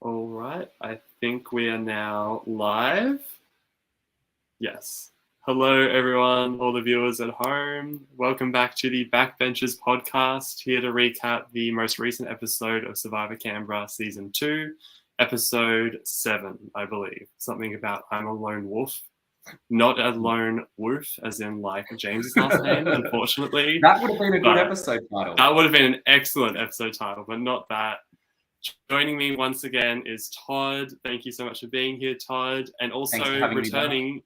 All right, I think we are now live. Yes. Hello, everyone, all the viewers at home. Welcome back to the Backbenchers podcast, here to recap the most recent episode of Survivor Canberra Season 2, Episode 7, I believe. Something about I'm a lone wolf. Not a lone wolf, as in like James's last name, unfortunately. That would have been a good episode title. That would have been an excellent episode title, but not that. Joining me once again is Todd. Thank you so much for being here, Todd. And also returning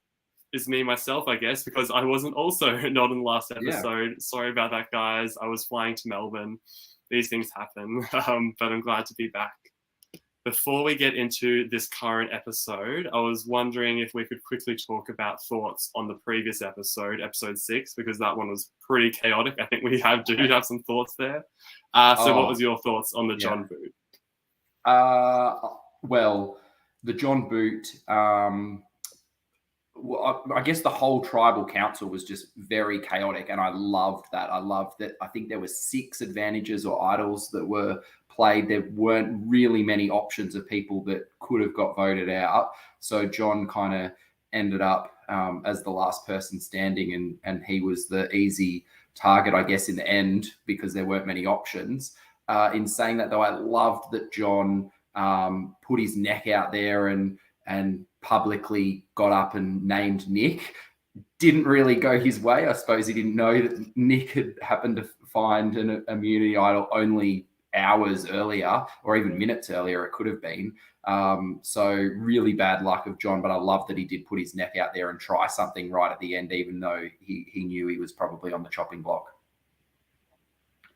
is me, myself, I guess, because I wasn't also not in the last episode. Yeah. Sorry about that, guys. I was flying to Melbourne. These things happen, but I'm glad to be back. Before we get into this current episode, I was wondering if we could quickly talk about thoughts on the previous episode, episode 6, because that one was pretty chaotic. I think we do have some thoughts there. What was your thoughts on the John boot? Well, the John boot, I guess the whole tribal council was just very chaotic, and I loved that. I think there were 6 advantages or idols that were played. There weren't really many options of people that could have got voted out. So John kind of ended up as the last person standing, and he was the easy target, I guess, in the end, because there weren't many options. In saying that, though, I loved that John put his neck out there and publicly got up and named Nick. Didn't really go his way. I suppose he didn't know that Nick had happened to find an immunity idol only hours earlier, or even minutes earlier, it could have been. So really bad luck of John, but I love that he did put his neck out there and try something right at the end, even though he knew he was probably on the chopping block.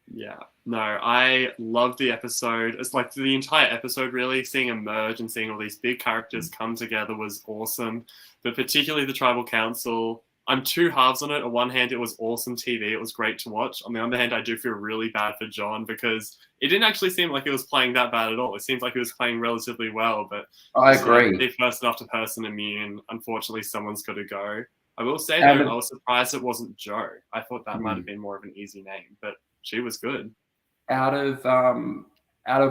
Yeah, no, I loved the episode. It's like the entire episode, really, seeing him merge and seeing all these big characters come together was awesome. But particularly the Tribal Council, I'm two halves on it. On one hand, it was awesome TV. It was great to watch. On the other hand, I do feel really bad for John, because it didn't actually seem like he was playing that bad at all. It seems like he was playing relatively well. But I agree. Like, person after person immune, unfortunately, someone's got to go. I will say, though, I was surprised it wasn't Joe. I thought that might have been more of an easy name, but she was good. Out of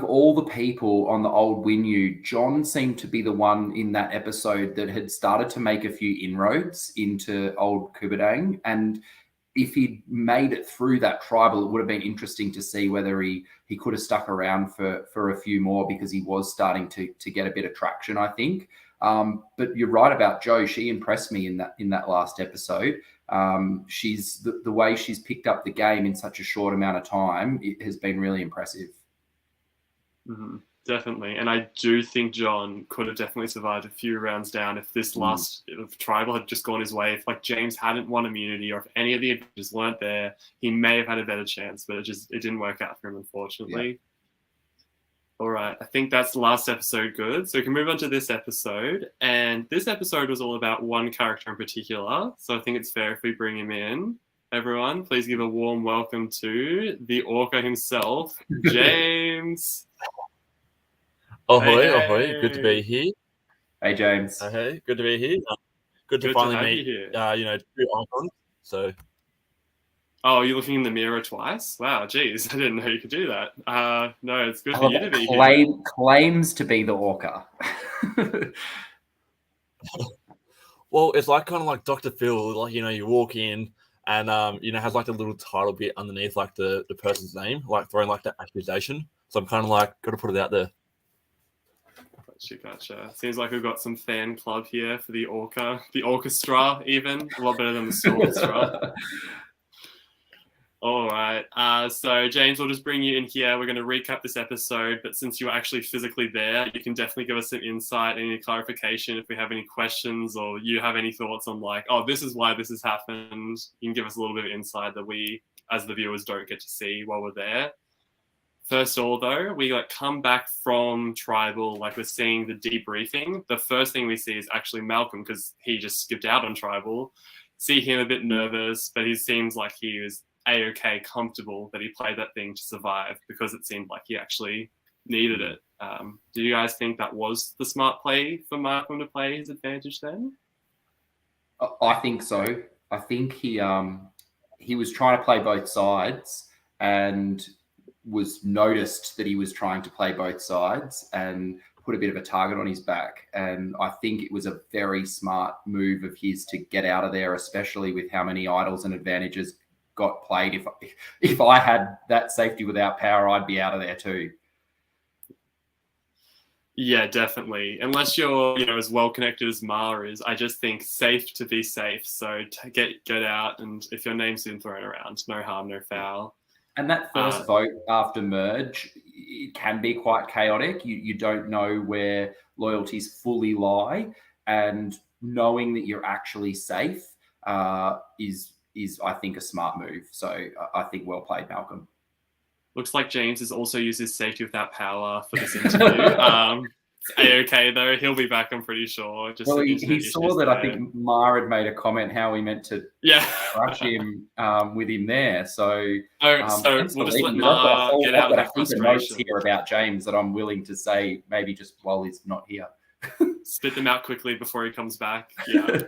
all the people on the old Winu, John seemed to be the one in that episode that had started to make a few inroads into old Kubadang. And if he'd made it through that tribal, it would have been interesting to see whether he could have stuck around for a few more, because he was starting to get a bit of traction, I think. But you're right about Jo. She impressed me in that last episode. She's the way she's picked up the game in such a short amount of time. It has been really impressive. Mm-hmm. Definitely. And I do think John could have definitely survived a few rounds down if this last tribal had just gone his way. If like James hadn't won immunity, or if any of the advantages weren't there, he may have had a better chance, but it didn't work out for him, unfortunately. Yeah. All right, I think that's the last episode good. So we can move on to this episode. And this episode was all about one character in particular. So I think it's fair if we bring him in. Everyone, please give a warm welcome to the Orca himself, James. Ahoy, hey. Ahoy. Good to be here. Hey, James. Hey, good to be here. Good to finally meet, two icons. So... Oh, you're looking in the mirror twice? Wow, geez, I didn't know you could do that. No, it's good for you to be here. Claims to be the Orca. Well, it's like kind of like Dr. Phil, like, you walk in and, has like a little title bit underneath like the person's name, like throwing like that accusation. So I'm kind of like, got to put it out there. Gotcha. Seems like we've got some fan club here for the Orca. The orchestra, even. A lot better than the orchestra. All right. So, James, we'll just bring you in here. We're going to recap this episode, but since you were actually physically there, you can definitely give us some insight, any clarification if we have any questions, or you have any thoughts on like, oh, this is why this has happened. You can give us a little bit of insight that we, as the viewers, don't get to see while we're there. First of all, though, we come back from Tribal, we're seeing the debriefing. The first thing we see is actually Malcolm, because he just skipped out on Tribal. See him a bit nervous, but he seems like he was A-okay, comfortable that he played that thing to survive, because it seemed like he actually needed it. Do you guys think that was the smart play for Malcolm to play his advantage then? I think so. I think he was trying to play both sides, and was noticed that he was trying to play both sides, and put a bit of a target on his back. And I think it was a very smart move of his to get out of there, especially with how many idols and advantages got played. If I had that safety without power, I'd be out of there too. Yeah, definitely. Unless you're, as well connected as Ma is, I just think safe to be safe. So get out, and if your name's been thrown around, no harm, no foul. And that first vote after merge, it can be quite chaotic. You don't know where loyalties fully lie, and knowing that you're actually safe is I think a smart move. So I think well played, Malcolm. Looks like James has also used his safety without power for this interview. It's A-okay though. He'll be back, I'm pretty sure. Just well, he saw that there. I think Mar had made a comment how we meant to crush him with him there. So, so we'll just let Mar get out of that frustration. Notes here about James that I'm willing to say maybe just while he's not here. Spit them out quickly before he comes back. Yeah.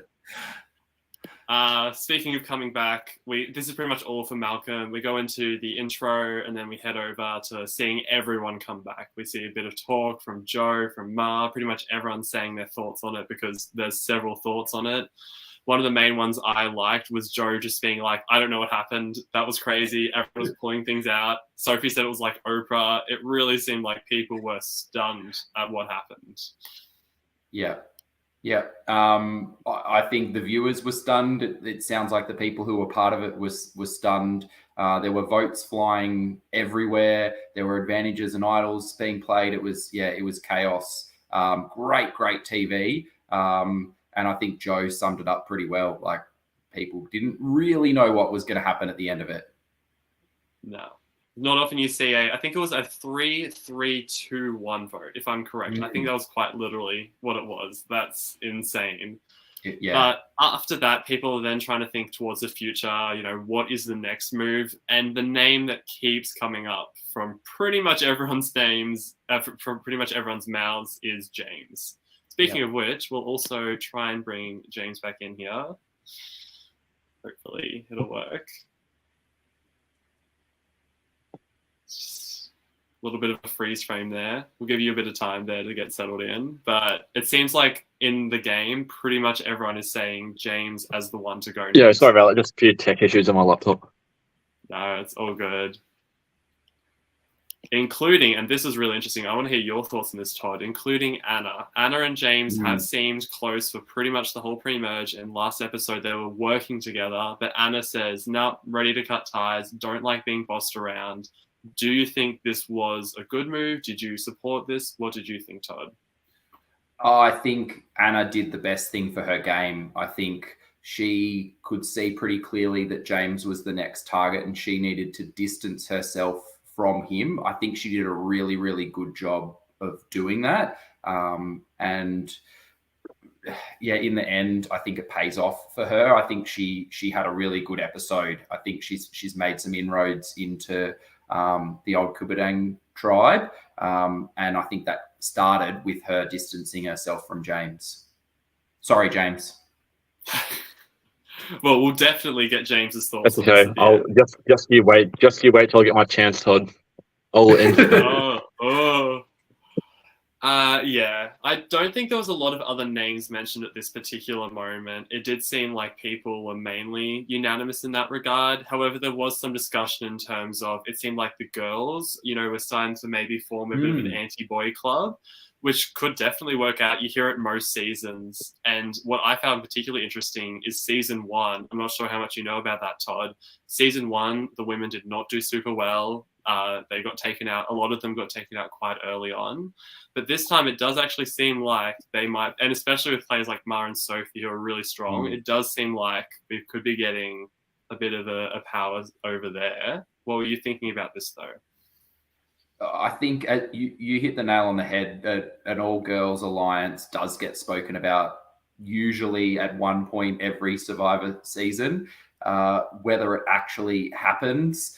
Speaking of coming back, this is pretty much all for Malcolm. We go into the intro and then we head over to seeing everyone come back. We see a bit of talk from Joe, from Ma, pretty much everyone saying their thoughts on it because there's several thoughts on it. One of the main ones I liked was Joe just being like, I don't know what happened. That was crazy. Everyone was pulling things out. Sophie said it was like Oprah. It really seemed like people were stunned at what happened. Yeah. Yeah, I think the viewers were stunned. It sounds like the people who were part of it was stunned. There were votes flying everywhere. There were advantages and idols being played. It was chaos. Great TV. And I think Joe summed it up pretty well. Like, people didn't really know what was going to happen at the end of it. No. Not often you see I think it was a 3-3-2-1 vote, if I'm correct. I think that was quite literally what it was. That's insane. Yeah. But after that, people are then trying to think towards the future, what is the next move? And the name that keeps coming up from pretty much everyone's names, from pretty much everyone's mouths is James. Speaking of which, we'll also try and bring James back in here. Hopefully it'll work. A little bit of a freeze frame there. We'll give you a bit of time there to get settled in. But it seems like in the game, pretty much everyone is saying James as the one to go next. Yeah, sorry about that. Just a few tech issues on my laptop. No, it's all good. Including, and this is really interesting, I want to hear your thoughts on this, Todd, including Anna. Anna and James have seemed close for pretty much the whole pre-merge. In last episode, they were working together. But Anna says, no, ready to cut ties, don't like being bossed around. Do you think this was a good move? Did you support this? What did you think, Todd? I think Anna did the best thing for her game. I think she could see pretty clearly that James was the next target and she needed to distance herself from him. I think she did a really, really good job of doing that. And yeah, in the end, I think it pays off for her. I think she had a really good episode. I think she's made some inroads into the old Kubadang tribe. And I think that started with her distancing herself from James. Sorry, James. Well, we'll definitely get James's thoughts. That's okay. I'll just you wait till I get my chance, Todd. I'll end it. Yeah, I don't think there was a lot of other names mentioned at this particular moment. It did seem like people were mainly unanimous in that regard. However, there was some discussion in terms of, it seemed like the girls, were starting to maybe form a bit of an anti-boy club, which could definitely work out. You hear it most seasons. And what I found particularly interesting is season 1. I'm not sure how much you know about that, Todd. Season 1, the women did not do super well. They got taken out. A lot of them got taken out quite early on. But this time it does actually seem like they might, and especially with players like Ma and Sophie who are really strong, it does seem like we could be getting a bit of a power over there. What were you thinking about this, though? I think you hit the nail on the head that an all-girls alliance does get spoken about usually at one point every Survivor season. Whether it actually happens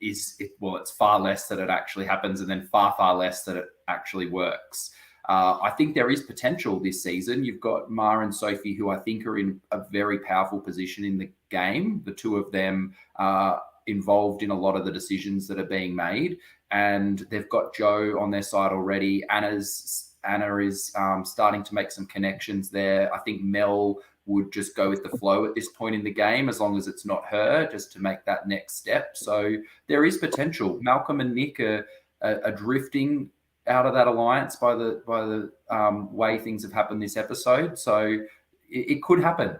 it's far less that it actually happens, and then far less that it actually works. I think there is potential this season. You've got Ma and Sophie, who I think are in a very powerful position in the game. The two of them are involved in a lot of the decisions that are being made, and they've got Joe on their side already. Anna's Anna is starting to make some connections there. I think Mel would just go with the flow at this point in the game, as long as it's not her, just to make that next step. So there is potential. Malcolm and Nick are drifting out of that alliance by the way things have happened this episode. So it could happen.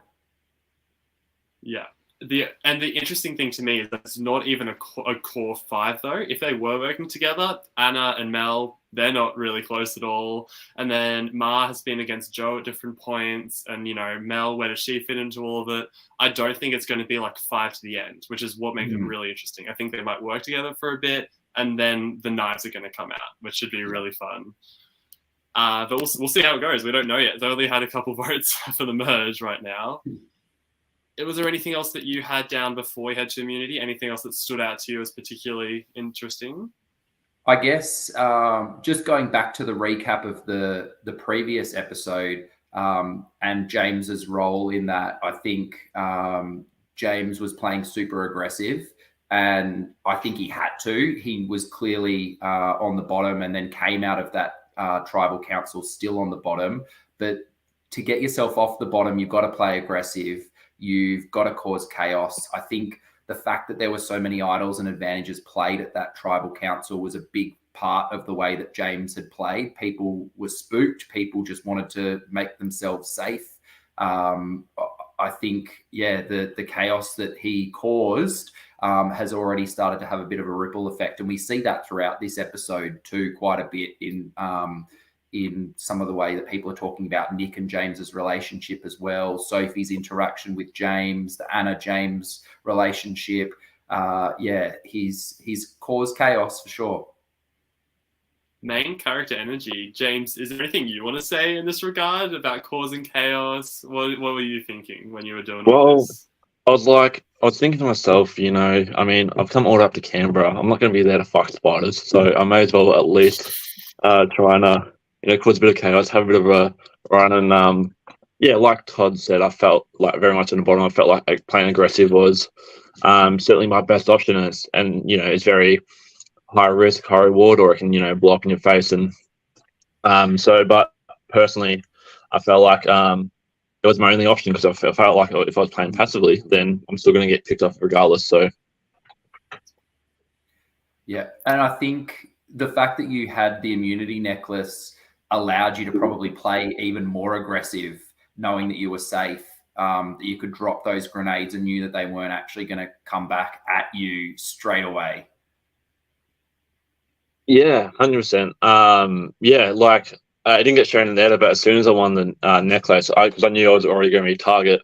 Yeah. The interesting thing to me is that it's not even a core five, though. If they were working together, Anna and Mel, they're not really close at all. And then Ma has been against Joe at different points. And, Mel, where does she fit into all of it? I don't think it's going to be like 5 to the end, which is what makes it really interesting. I think they might work together for a bit, and then the knives are going to come out, which should be really fun. But we'll see how it goes. We don't know yet. They only had a couple votes for the merge right now. Was there anything else that you had down before we head to immunity? Anything else that stood out to you as particularly interesting? I guess just going back to the recap of the previous episode and James's role in that, I think James was playing super aggressive, and I think he had to. He was clearly on the bottom and then came out of that tribal council still on the bottom. But to get yourself off the bottom, you've got to play aggressive. You've got to cause chaos. I think the fact that there were so many idols and advantages played at that tribal council was a big part of the way that James had played. People were spooked. People just wanted to make themselves safe. I think, the chaos that he caused has already started to have a bit of a ripple effect. And we see that throughout this episode too, quite a bit in some of the way that people are talking about Nick and James's relationship as well. Sophie's interaction with James, the Anna-James relationship. He's caused chaos for sure. Main character energy. James, is there anything you want to say in this regard about causing chaos? What were you thinking when you were doing all this? I was thinking to myself, I've come all the way up to Canberra. I'm not going to be there to fuck spiders, so I may as well at least try and cause a bit of chaos, have a bit of a run. And like Todd said, I felt like very much on the bottom. I felt like playing aggressive was certainly my best option. And it's very high risk, high reward, or it can, blow up in your face. And but personally, I felt like it was my only option, because I felt like if I was playing passively, then I'm still going to get picked off regardless. So, yeah. And I think the fact that you had the immunity necklace allowed you to probably play even more aggressive, knowing that you were safe, that you could drop those grenades and knew that they weren't actually going to come back at you straight away. Yeah, 100%. I didn't get shown in there, but as soon as I won the necklace, because I knew I was already going to be target,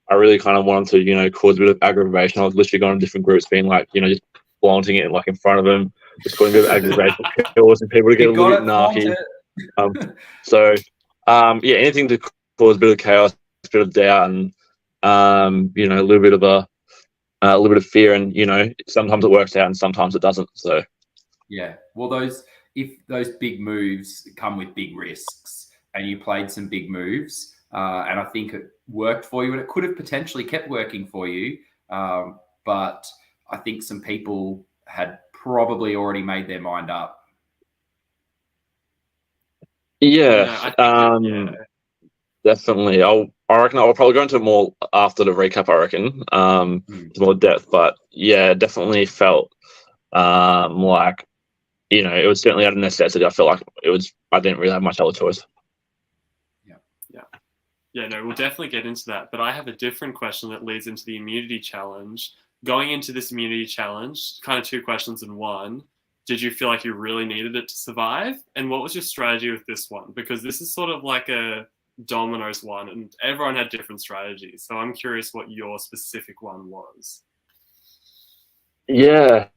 I really kind of wanted to, cause a bit of aggravation. I was literally going to different groups, being like, just flaunting it like in front of them, just causing a bit of aggravation, causing people to get a little bit narky. Anything to cause a bit of chaos, a bit of doubt, and a little bit of fear, and sometimes it works out and sometimes it doesn't. So well, those big moves come with big risks, and you played some big moves, and I think it worked for you, and it could have potentially kept working for you, but I think some people had probably already made their mind up. Definitely. I reckon I'll probably go into more after the recap. I reckon more depth, but definitely felt like it was certainly out of necessity. I felt like I didn't really have much other choice. No, we'll definitely get into that. But I have a different question that leads into the immunity challenge. Going into this immunity challenge, kind of 2 questions in one. Did you feel like you really needed it to survive? And what was your strategy with this one? Because this is sort of like a dominoes one, and everyone had different strategies. So I'm curious what your specific one was. Yeah.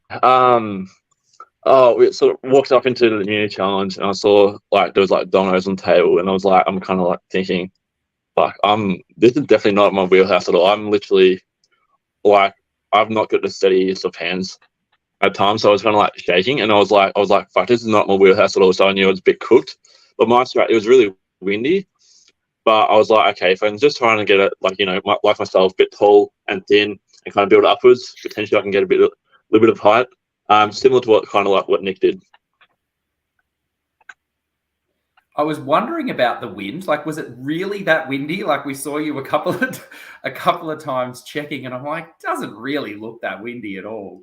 We sort of walked up into the immunity challenge, and I saw like there was like dominoes on the table, and I was like, I'm kind of like thinking, like, this is definitely not my wheelhouse at all. I'm literally like, I've not got the steadiest of hands at times, so I was kind of like shaking, and I was like, fuck, this is not my wheelhouse at all. So I knew it was a bit cooked. But it was really windy. But I was like, okay, if I'm just trying to get it, like, like myself, a bit tall and thin, and kind of build upwards, potentially I can get a little bit of height. Similar to what Nick did. I was wondering about the wind. Like, was it really that windy? Like, we saw you a couple of times checking, and I'm like, doesn't really look that windy at all.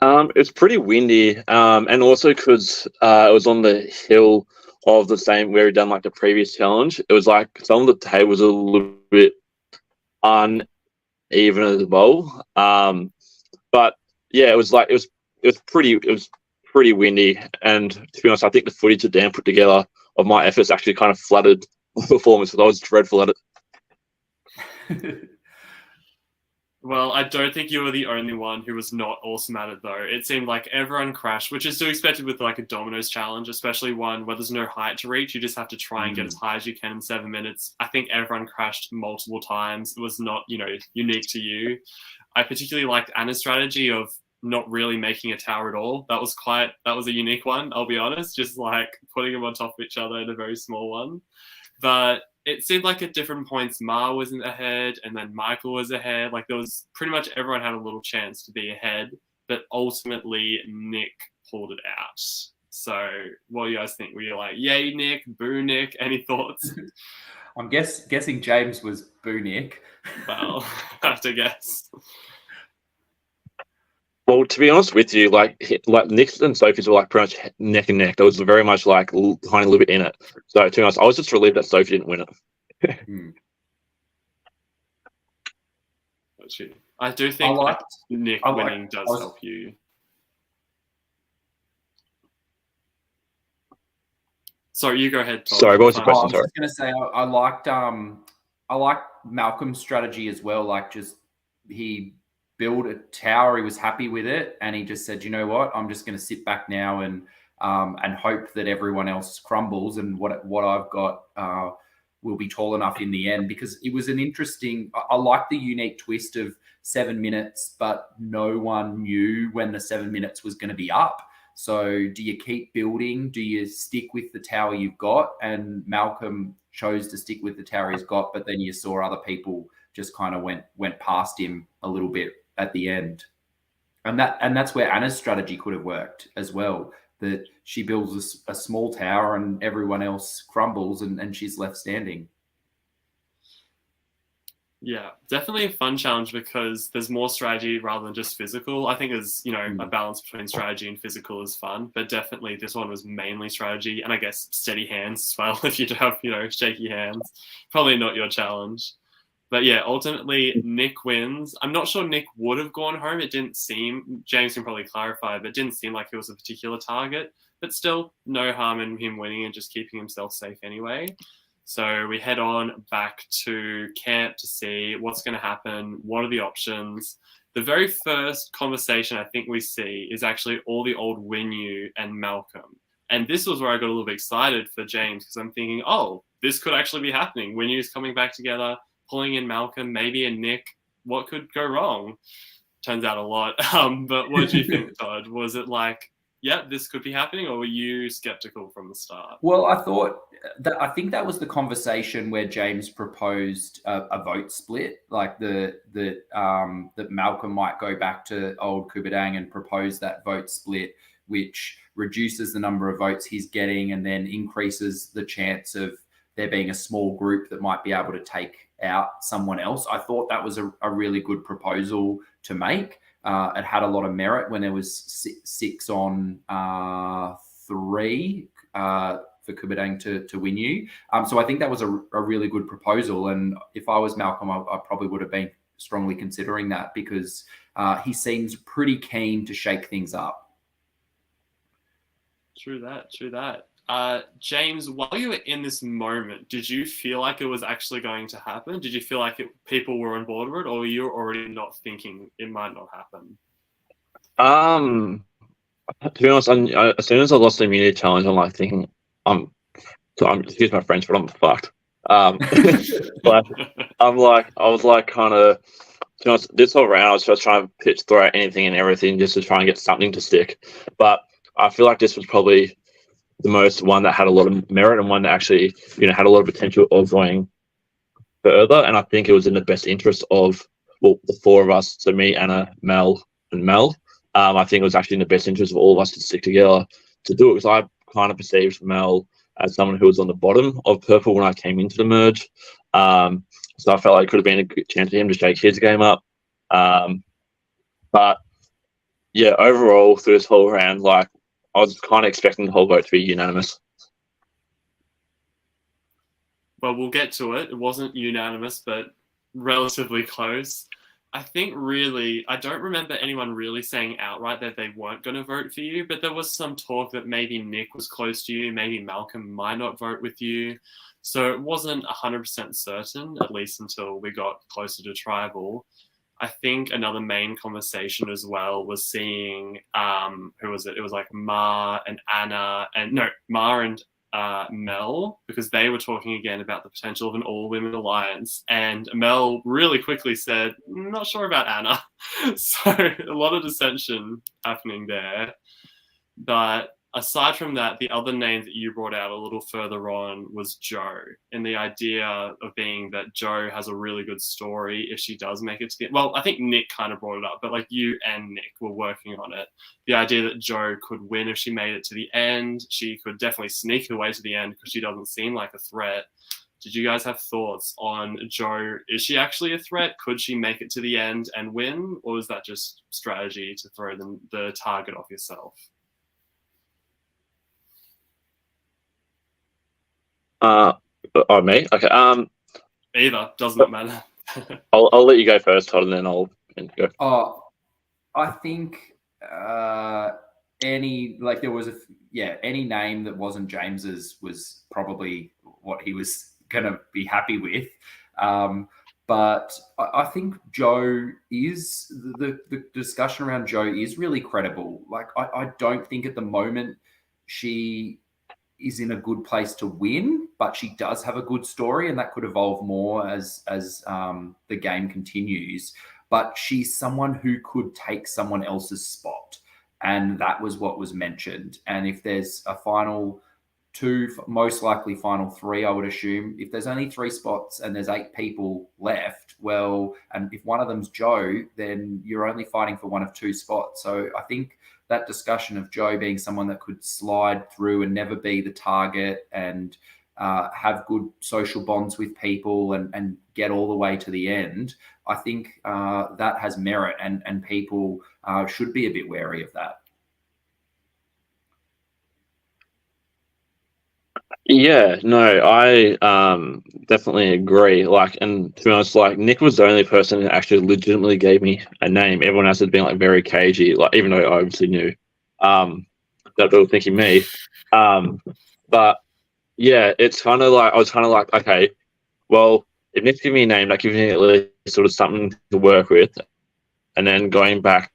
It's pretty windy, and also because it was on the hill of the same where we done like the previous challenge. It was like some of the tables a little bit uneven as well. But yeah, it was pretty windy, and to be honest, I think the footage that Dan put together of my efforts actually kind of flattered my performance because I was dreadful at it. Well, I don't think you were the only one who was not awesome at it, though. It seemed like everyone crashed, which is to be expected with like a dominoes challenge, especially one where there's no height to reach. You just have to try and get as high as you can in 7 minutes. I think everyone crashed multiple times. It was not, unique to you. I particularly liked Anna's strategy of not really making a tower at all. That was a unique one, I'll be honest, just like putting them on top of each other in a very small one. But it seemed like at different points, Ma wasn't ahead, and then Michael was ahead. Like there was pretty much everyone had a little chance to be ahead, but ultimately Nick pulled it out. So what do you guys think? Were you like, yay, Nick, boo, Nick? Any thoughts? I'm guessing James was boo, Nick. Well, I have to guess. Well, to be honest with you, like Nick's and Sophie's were like pretty much neck and neck. There was very much like tiny little bit in it. So to be honest, I was just relieved that Sophie didn't win it. I do think Nick winning does help you. Sorry, you go ahead, Todd. Sorry, what was the question? I was just going to say I liked Malcolm's strategy as well. Like just he build a tower, he was happy with it, and he just said, you know what, I'm just going to sit back now and hope that everyone else crumbles, and what I've got will be tall enough in the end. Because it was an interesting, I like the unique twist of 7 minutes, but no one knew when the 7 minutes was going to be up. So do you keep building? Do you stick with the tower you've got? And Malcolm chose to stick with the tower he's got, but then you saw other people just kind of went past him a little bit at the end. And that's where Anna's strategy could have worked as well, that she builds a small tower and everyone else crumbles and she's left standing. Yeah, definitely a fun challenge because there's more strategy rather than just physical. I think there's, a balance between strategy and physical is fun, but definitely this one was mainly strategy and I guess steady hands as well. If you have, shaky hands, probably not your challenge. But yeah, ultimately Nick wins. I'm not sure Nick would have gone home. It didn't seem, James can probably clarify, but it didn't seem like it was a particular target. But still, no harm in him winning and just keeping himself safe anyway. So we head on back to camp to see what's going to happen. What are the options? The very first conversation I think we see is actually all the old Winu and Malcolm. And this was where I got a little bit excited for James because I'm thinking, oh, this could actually be happening. Winu's coming back together, pulling in Malcolm, maybe a Nick. What could go wrong? Turns out a lot. But what do you think, Todd? Was it like, yeah, this could be happening, or were you skeptical from the start? Well, I think that was the conversation where James proposed a vote split, like that Malcolm might go back to old Kubadang and propose that vote split, which reduces the number of votes he's getting and then increases the chance of there being a small group that might be able to take out someone else. I thought that was a really good proposal to make. It had a lot of merit when there was 6 on 3 for Kubadang to win you. So I think that was a really good proposal. And if I was Malcolm, I probably would have been strongly considering that because he seems pretty keen to shake things up. True that. James, while you were in this moment, did you feel like it was actually going to happen? Did you feel like people were on board with it, or were you already not thinking it might not happen? To be honest, as soon as I lost the immunity challenge, I'm like thinking, excuse my French, but I'm fucked. But I was like kind of, to be honest, this whole round, I was just trying to throw out anything and everything just to try and get something to stick. But I feel like this was probably the most one that had a lot of merit and one that actually, had a lot of potential of going further. And I think it was in the best interest of, the 4 of us, so me, Anna, Mel, and Mel. I think it was actually in the best interest of all of us to stick together to do it because I kind of perceived Mel as someone who was on the bottom of purple when I came into the merge. So I felt like it could have been a good chance for him to shake his game up. But yeah, overall through this whole round, like I was kind of expecting the whole vote to be unanimous. Well, we'll get to it. It wasn't unanimous, but relatively close. I think really, I don't remember anyone really saying outright that they weren't going to vote for you, but there was some talk that maybe Nick was close to you, maybe Malcolm might not vote with you. So it wasn't 100% certain, at least until we got closer to tribal. I think another main conversation as well was seeing, who was it? It was like Ma and Anna, and no, Ma and Mel, because they were talking again about the potential of an all-women alliance, and Mel really quickly said, not sure about Anna. So a lot of dissension happening there. But aside from that, the other name that you brought out a little further on was Jo, and the idea of being that Jo has a really good story if she does make it to the end. Well, I think Nick kind of brought it up, but like you and Nick were working on it. The idea that Jo could win if she made it to the end. She could definitely sneak her way to the end because she doesn't seem like a threat. Did you guys have thoughts on Jo? Is she actually a threat? Could she make it to the end and win? Or is that just strategy to throw the target off yourself? Me? Okay. Either. Does not matter. I'll let you go first, Todd, and then I'll go. Oh, I think any name that wasn't James's was probably what he was going to be happy with. But I think Jo is the discussion around Jo is really credible. Like I don't think at the moment she is in a good place to win, but she does have a good story, and that could evolve more as the game continues. But she's someone who could take someone else's spot, and that was what was mentioned. And if there's a final two, most likely final three, I would assume, if there's only 3 spots and there's 8 people left, well, and if one of them's Jo, then you're only fighting for one of 2 spots. So I think that discussion of Jo being someone that could slide through and never be the target and have good social bonds with people and get all the way to the end, I think that has merit, and people should be a bit wary of that. Yeah, no, I definitely agree. Like, and to be honest, like Nick was the only person who actually legitimately gave me a name. Everyone else had been like very cagey, like even though I obviously knew that they were thinking me. But yeah, it's kind of like I was kind of like, okay, well, if Nick's giving me a name, that gives me at least sort of something to work with, and then going back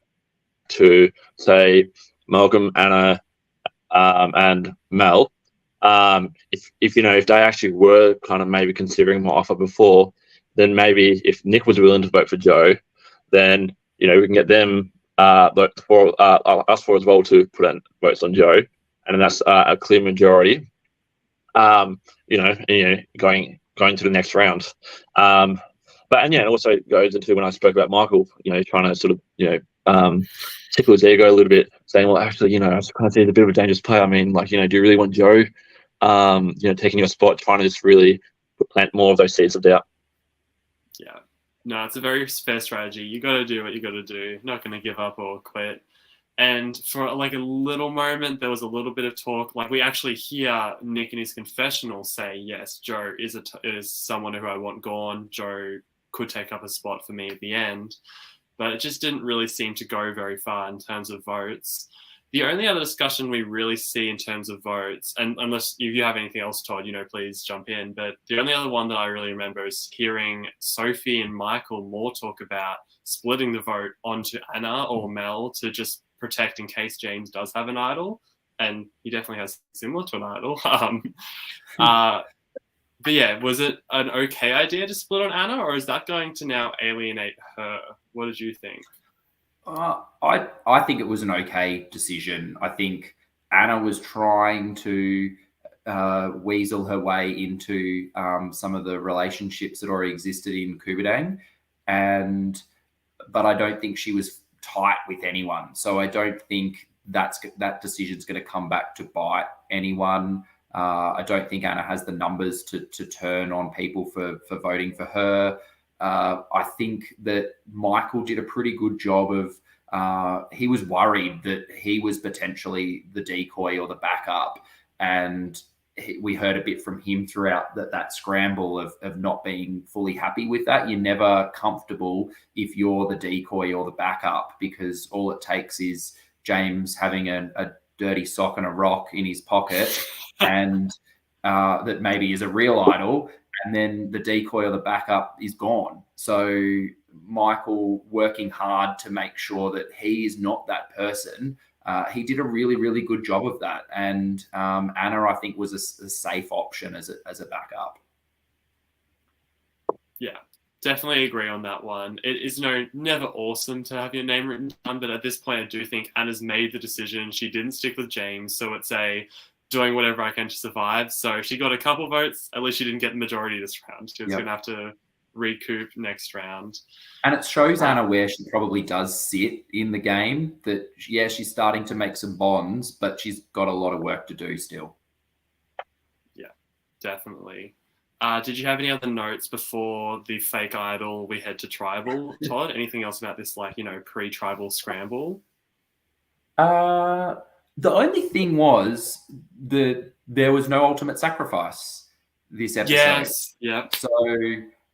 to say Malcolm, Anna, and Mel. If you know, if they actually were kind of maybe considering my offer before, then maybe if Nick was willing to vote for Jo, then you know we can get them vote for us for as well to put in votes on Jo, and that's a clear majority. Going to the next round. But it also goes into when I spoke about Michael, trying to sort of tickle his ego a little bit, saying, well, actually, I was kind of see a bit of a dangerous player. I mean, like, do you really want Jo? Taking your spot, trying to just really plant more of those seeds of doubt. Yeah. No, it's a very fair strategy. You got to do what you got to do. Not going to give up or quit. And for like a little moment, there was a little bit of talk. Like we actually hear Nick in his confessional say, yes, Jo is someone who I want gone. Jo could take up a spot for me at the end. But it just didn't really seem to go very far in terms of votes. The only other discussion we really see in terms of votes, and unless you have anything else, Todd, please jump in. But the only other one that I really remember is hearing Sophie and Michael more talk about splitting the vote onto Anna or Mel to just protect in case James does have an idol. And he definitely has similar to an idol. But yeah, was it an okay idea to split on Anna, or is that going to now alienate her? What did you think? I think it was an okay decision. I think Anna was trying to weasel her way into some of the relationships that already existed in Kubadang, but I don't think she was tight with anyone. So I don't think that decision's going to come back to bite anyone. I don't think Anna has the numbers to turn on people for voting for her. I think that Michael did a pretty good job of, he was worried that he was potentially the decoy or the backup. And we heard a bit from him throughout that scramble of not being fully happy with that. You're never comfortable if you're the decoy or the backup, because all it takes is James having a dirty sock and a rock in his pocket and that maybe is a real idol, and then the decoy or the backup is gone. So Michael working hard to make sure that he is not that person. He did a really, really good job of that. And Anna, I think, was a safe option as a backup. Yeah, definitely agree on that one. It is never awesome to have your name written down, but at this point, I do think Anna's made the decision. She didn't stick with James, so it's doing whatever I can to survive. So she got a couple votes. At least she didn't get the majority this round. She was going to have to recoup next round. And it shows Anna where she probably does sit in the game, that, yeah, she's starting to make some bonds, but she's got a lot of work to do still. Yeah, definitely. Did you have any other notes before the fake idol we head to tribal, Todd? Anything else about this, pre-tribal scramble? The only thing was that there was no ultimate sacrifice this episode. Yes, yeah. So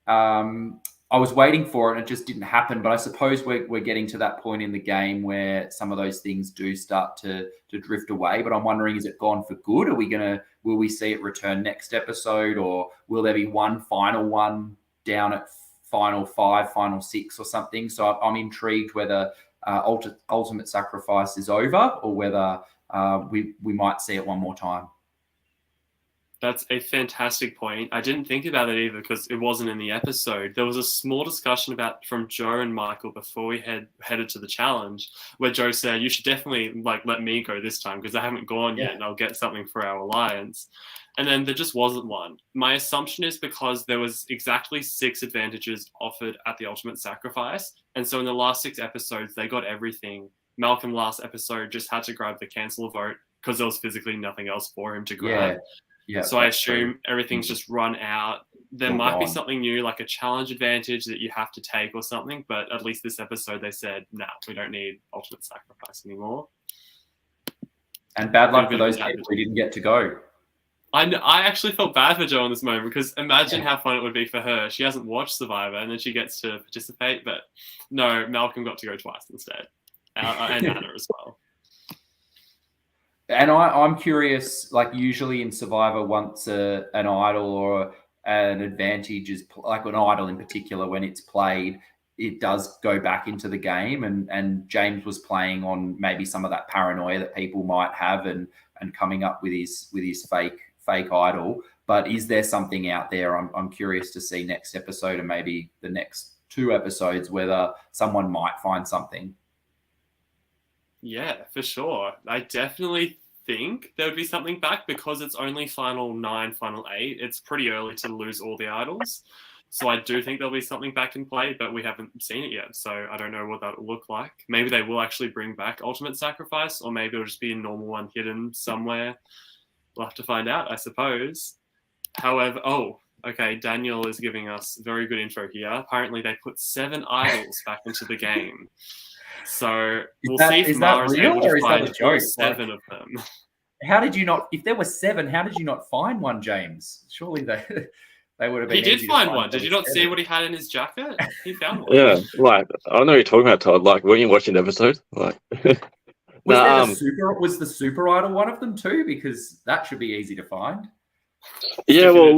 I was waiting for it and it just didn't happen. But I suppose we're getting to that point in the game where some of those things do start to drift away. But I'm wondering, is it gone for good? Will we see it return next episode, or will there be one final one down at final 5, final 6 or something? So I'm intrigued whether ultimate sacrifice is over, or whether we might see it one more time. That's a fantastic point. I didn't think about it either because it wasn't in the episode. There was a small discussion from Joe and Michael before we headed to the challenge, where Joe said, you should definitely let me go this time because I haven't gone yet and I'll get something for our alliance. And then there just wasn't one. My assumption is because there was exactly 6 advantages offered at the ultimate sacrifice. And so in the last 6 episodes, they got everything. Malcolm last episode just had to grab the cancel vote because there was physically nothing else for him to grab. Yeah, so I assume everything's just run out. There might be something new, like a challenge advantage that you have to take or something. But at least this episode, they said, nah, we don't need ultimate sacrifice anymore. And bad luck for those people who didn't get to go. I actually felt bad for Jo in this moment because imagine how fun it would be for her. She hasn't watched Survivor and then she gets to participate. But no, Malcolm got to go twice instead. And Anna as well. And I'm curious, usually in Survivor, once an idol or an advantage is, an idol in particular, when it's played, it does go back into the game. And James was playing on maybe some of that paranoia that people might have and coming up with his fake idol. But is there something out there? I'm curious to see next episode and maybe the next 2 episodes whether someone might find something. Yeah, for sure. I definitely think there would be something back because it's only final 9, final 8. It's pretty early to lose all the idols. So I do think there'll be something back in play, but we haven't seen it yet. So I don't know what that'll look like. Maybe they will actually bring back Ultimate Sacrifice, or maybe it'll just be a normal one hidden somewhere. We'll have to find out, I suppose. However, okay, Daniel is giving us very good info here. Apparently they put 7 idols back into the game. So we'll see if Mara's able to find all 7 of them. How did you not? If there were 7, how did you not find one, James? Surely they would have been. He did find one. Did you not see what he had in his jacket? He found one. Yeah, I don't know what you're talking about, Todd. Weren't you watching the episode? Was the super idol one of them too? Because that should be easy to find. Yeah, well,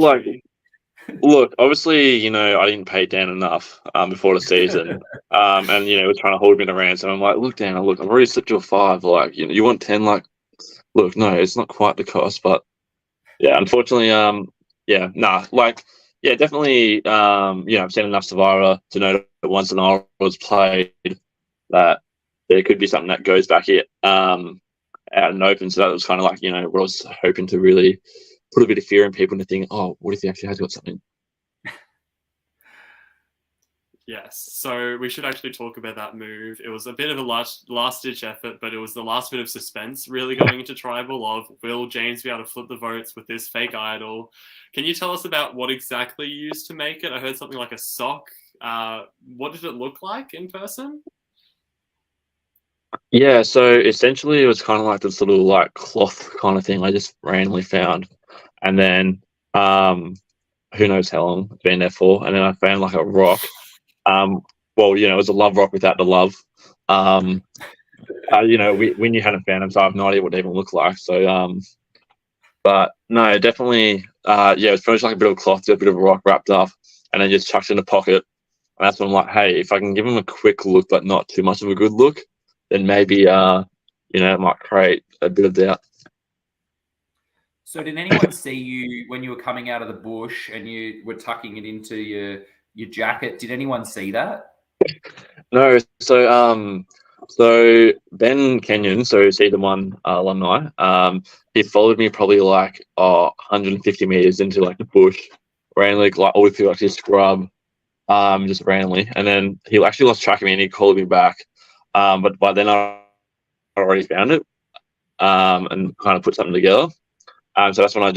look, obviously, I didn't pay Dan enough before the season. And, we're trying to hold me to ransom. I'm like, look, Dan, I've already slipped you a 5. You want 10? Look, no, it's not quite the cost. But, yeah, unfortunately, definitely, I've seen enough Survivor to know that once an idol was played, that there could be something that goes back here out and open. So that was kind of where I was hoping to really put a bit of fear in people and think, oh, what if he actually has got something? Yes, so we should actually talk about that move. It was a bit of a last-ditch effort, but it was the last bit of suspense really going into Tribal of, will James be able to flip the votes with this fake idol? Can you tell us about what exactly you used to make it? I heard something like a sock. What did it look like in person? Yeah, so essentially it was kind of like this little like cloth kind of thing I just randomly found. And then who knows how long it's been there for. And then I found like a rock. Well, it was a love rock without the love. We knew hadn't found them, so I have no idea what they even look like. So, but no, definitely, it was pretty much like a bit of cloth, a bit of a rock wrapped up, and then just chucked in a pocket. And that's when I'm like, hey, if I can give him a quick look, but not too much of a good look, then maybe, it might create a bit of doubt. So did anyone see you when you were coming out of the bush and you were tucking it into your jacket? Did anyone see that? No, so Ben Kenyon, so Season 1 alumni, he followed me probably like 150 meters into like the bush, randomly like all through like this scrub, just randomly, and then he actually lost track of me and he called me back, but by then I already found it, and kind of put something together. So that's when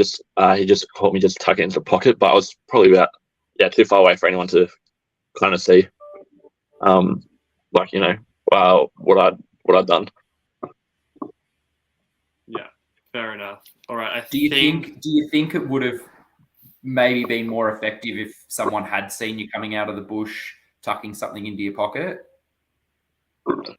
he just caught me just tuck it into the pocket, but I was probably about too far away for anyone to kind of see, what I'd done. Yeah, fair enough. All right, Do you think it would have maybe been more effective if someone had seen you coming out of the bush tucking something into your pocket? Because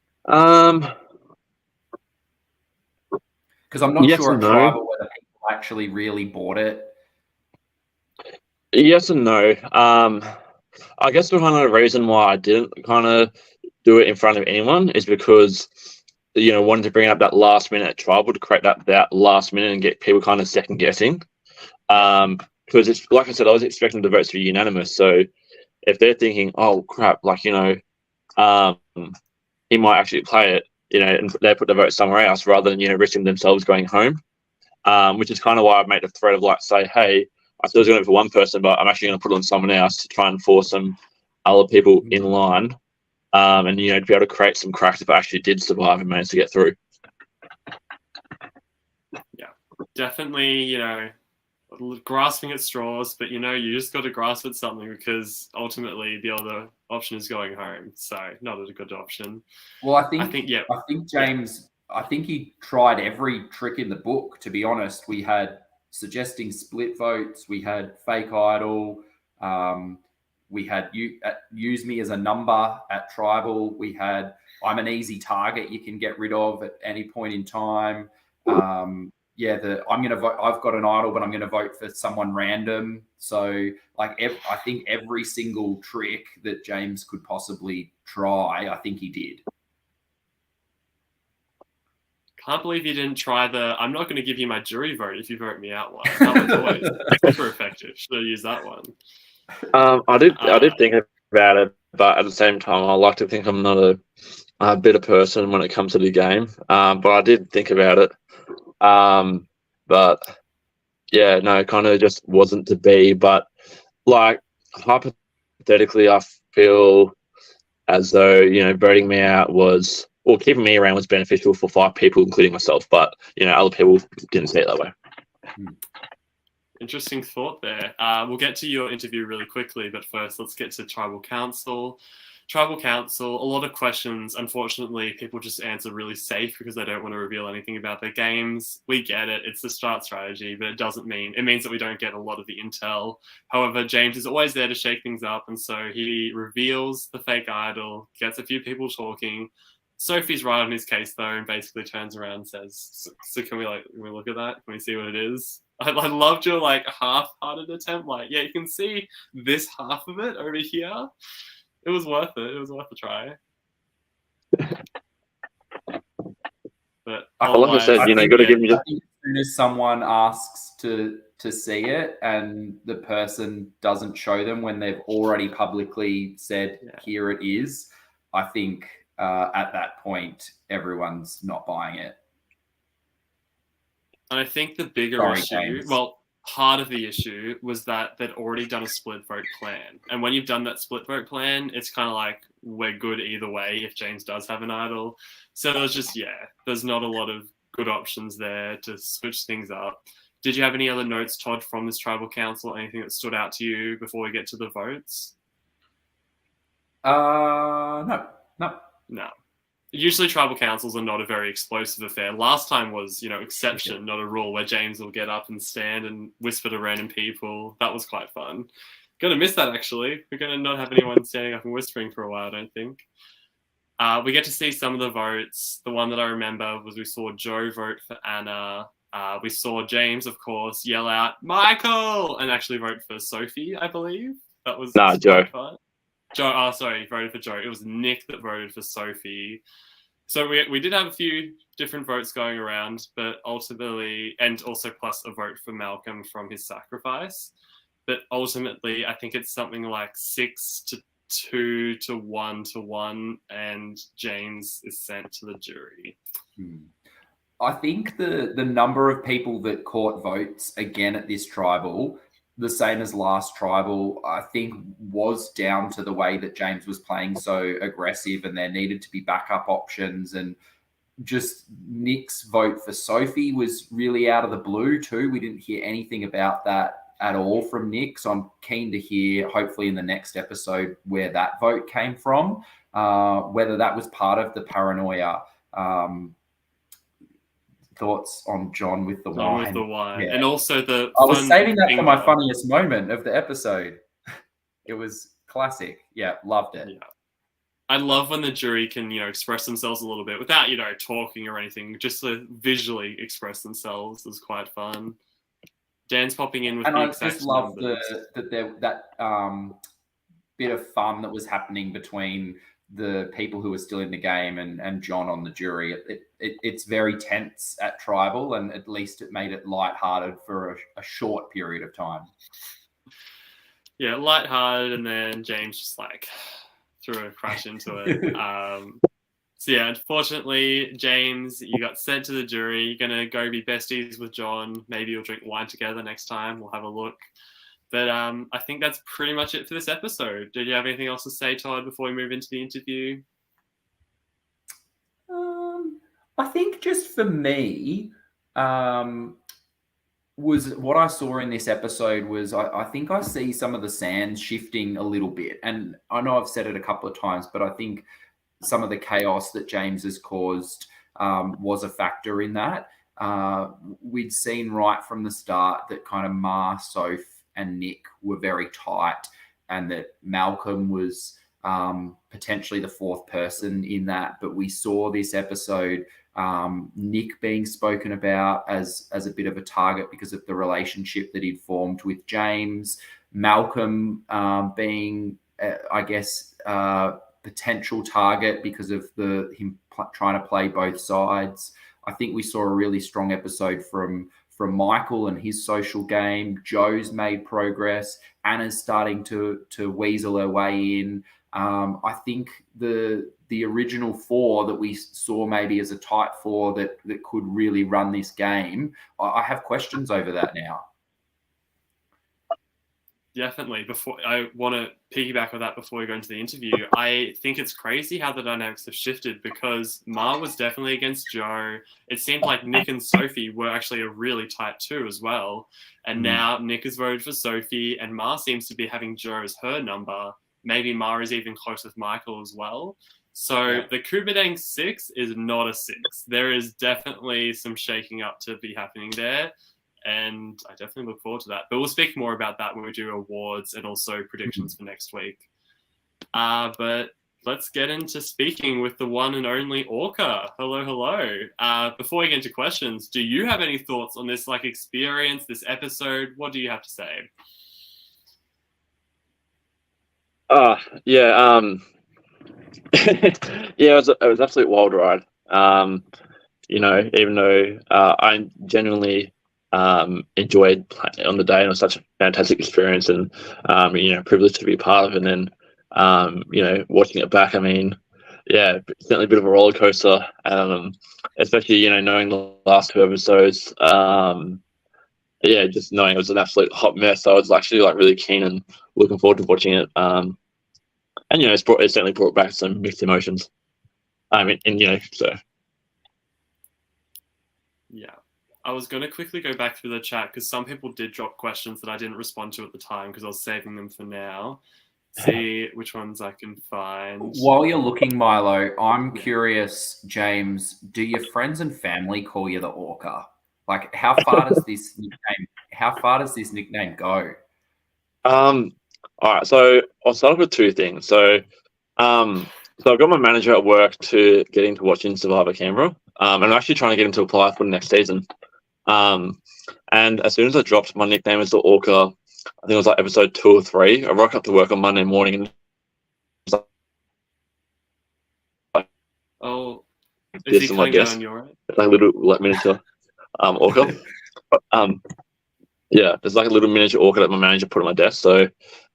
I'm not sure at Tribal whether people actually really bought it. Yes and no. I guess the kind of reason why I didn't kind of do it in front of anyone is because, wanted to bring up that last minute Tribal to create that last minute and get people kind of second guessing. Because it's like I said, I was expecting the votes to be unanimous. So if they're thinking, oh crap, he might actually play it, and they put the vote somewhere else rather than, risking themselves going home. Which is kind of why I've made the thread of say, hey, I thought it was going to be for one person, but I'm actually going to put it on someone else to try and force some other people in line, and to be able to create some cracks if I actually did survive and manage to get through. Yeah, definitely. Grasping at straws, but you just got to grasp at something because ultimately the other option is going home. So not a good option. Well, I think James. I think he tried every trick in the book. To be honest, we had suggesting split votes. We had fake idol. We had use me as a number at Tribal. We had I'm an easy target you can get rid of at any point in time. I'm going to vote. I've got an idol, but I'm going to vote for someone random. So I think every single trick that James could possibly try, I think he did. Can't believe you didn't try I'm not going to give you my jury vote if you vote me out one. That one's always super effective. Should have used that one. I did think about it, but at the same time, I like to think I'm not a bitter person when it comes to the game. But I did think about it. But yeah, no, kind of just wasn't to be. But hypothetically, I feel as though voting me out keeping me around was beneficial for 5 people, including myself. But other people didn't see it that way. Interesting thought there. We'll get to your interview really quickly, but first let's get to Tribal Council. Tribal Council, a lot of questions. Unfortunately, people just answer really safe because they don't want to reveal anything about their games. We get it. It's the start strategy, but it means that we don't get a lot of the intel. However, James is always there to shake things up, and so he reveals the fake idol, gets a few people talking. Sophie's right on his case though, and basically turns around and says, "So can we look at that? Can we see what it is?" I loved your half-hearted attempt. You can see this half of it over here. It was worth it. It was worth a try. But like I said, you got to give me. I think as soon as someone asks to see it, and the person doesn't show them when they've already publicly said, "Here it is," I think at that point everyone's not buying it. And I think the bigger issue, James. well, part of the issue was that they'd already done a split vote plan. And when you've done that split vote plan, it's kind of like, we're good either way if James does have an idol. So there's just, there's not a lot of good options there to switch things up. Did you have any other notes, Todd, from this tribal council? Anything that stood out to you before we get to the votes? No. Usually tribal councils are not a very explosive affair. Last time was, exception, not a rule, where James will get up and stand and whisper to random people. That was quite fun. Gonna miss that, actually. We're gonna not have anyone standing up and whispering for a while, I don't think. We get to see some of the votes. The one that I remember was we saw Joe vote for Anna. We saw James, of course, yell out, Michael! And actually vote for Sophie, I believe. That was Joe. Fun. Joe, he voted for Joe. It was Nick that voted for Sophie. So we did have a few different votes going around, but ultimately, and also plus a vote for Malcolm from his sacrifice. But ultimately, I think it's something like 6-2 to 1-1, and James is sent to the jury. I think the number of people that caught votes again at this tribal, the same as last tribal, I think was down to the way that James was playing so aggressive, and there needed to be backup options. And just Nick's vote for Sophie was really out of the blue too. We didn't hear anything about that at all from Nick. So I'm keen to hear, hopefully in the next episode, where that vote came from, whether that was part of the paranoia. Thoughts on John with the wine? Yeah. And also I was saving that for my funniest moment of the episode. It was classic. Yeah, loved it. Yeah. I love when the jury can, express themselves a little bit without, talking or anything. Just to visually express themselves is quite fun. Dan's popping in with and the I exact just love numbers. that bit of fun that was happening between the people who were still in the game and John on the jury. It's very tense at tribal, and at least it made it lighthearted for a short period of time. Yeah, lighthearted, and then James just threw a crash into it. So yeah, unfortunately, James, you got sent to the jury. You're gonna go be besties with John. Maybe you'll drink wine together next time. We'll have a look. But I think that's pretty much it for this episode. Did you have anything else to say, Todd, before we move into the interview? I think just for me, was what I saw in this episode was I think I see some of the sands shifting a little bit. And I know I've said it a couple of times, but I think some of the chaos that James has caused was a factor in that. We'd seen right from the start that kind of Ma, Soph, and Nick were very tight, and that Malcolm was potentially the fourth person in that. But we saw this episode, Nick being spoken about as a bit of a target because of the relationship that he'd formed with James. Malcolm being, I guess, potential target because of him trying to play both sides. I think we saw a really strong episode from Michael and his social game. Joe's made progress. Anna's starting to weasel her way in. I think the original four that we saw maybe as a tight four that could really run this game, I have questions over that now. Definitely. I want to piggyback on that before we go into the interview. I think it's crazy how the dynamics have shifted, because Ma was definitely against Joe. It seemed like Nick and Sophie were actually a really tight two as well. And now Nick has voted for Sophie, and Ma seems to be having Joe as her number. Maybe Ma is even close with Michael as well. So the Kubadang 6 is not a 6. There is definitely some shaking up to be happening there. And I definitely look forward to that. But we'll speak more about that when we do awards and also predictions for next week. But let's get into speaking with the one and only Orca. Hello. Before we get into questions, do you have any thoughts on this experience, this episode? What do you have to say? Yeah, it was an absolute wild ride. Even though I genuinely enjoyed playing on the day, and it was such a fantastic experience, and privileged to be part of it. And then watching it back, I mean, yeah, certainly a bit of a roller coaster, especially knowing the last two episodes. yeah, just knowing it was an absolute hot mess, I was actually like really keen and looking forward to watching it. And it's certainly brought back some mixed emotions. I mean, and so Yeah. I was going to quickly go back through the chat because some people did drop questions that I didn't respond to at the time because I was saving them for now. See which ones I can find. While you're looking, Mylo, I'm curious, James, do your friends and family call you the Orca? Like, how far does this nickname go? all right, so I'll start off with two things. So I've got my manager at work to get into watching Survivor Canberra. And I'm actually trying to get him to apply for the next season. And as soon as I dropped my nickname as the Orca, I think it was like episode 2 or 3. I rock up to work on Monday morning and is he coming out on your end? Like a little miniature orca. But, yeah, there's like a little miniature orca that my manager put on my desk. So,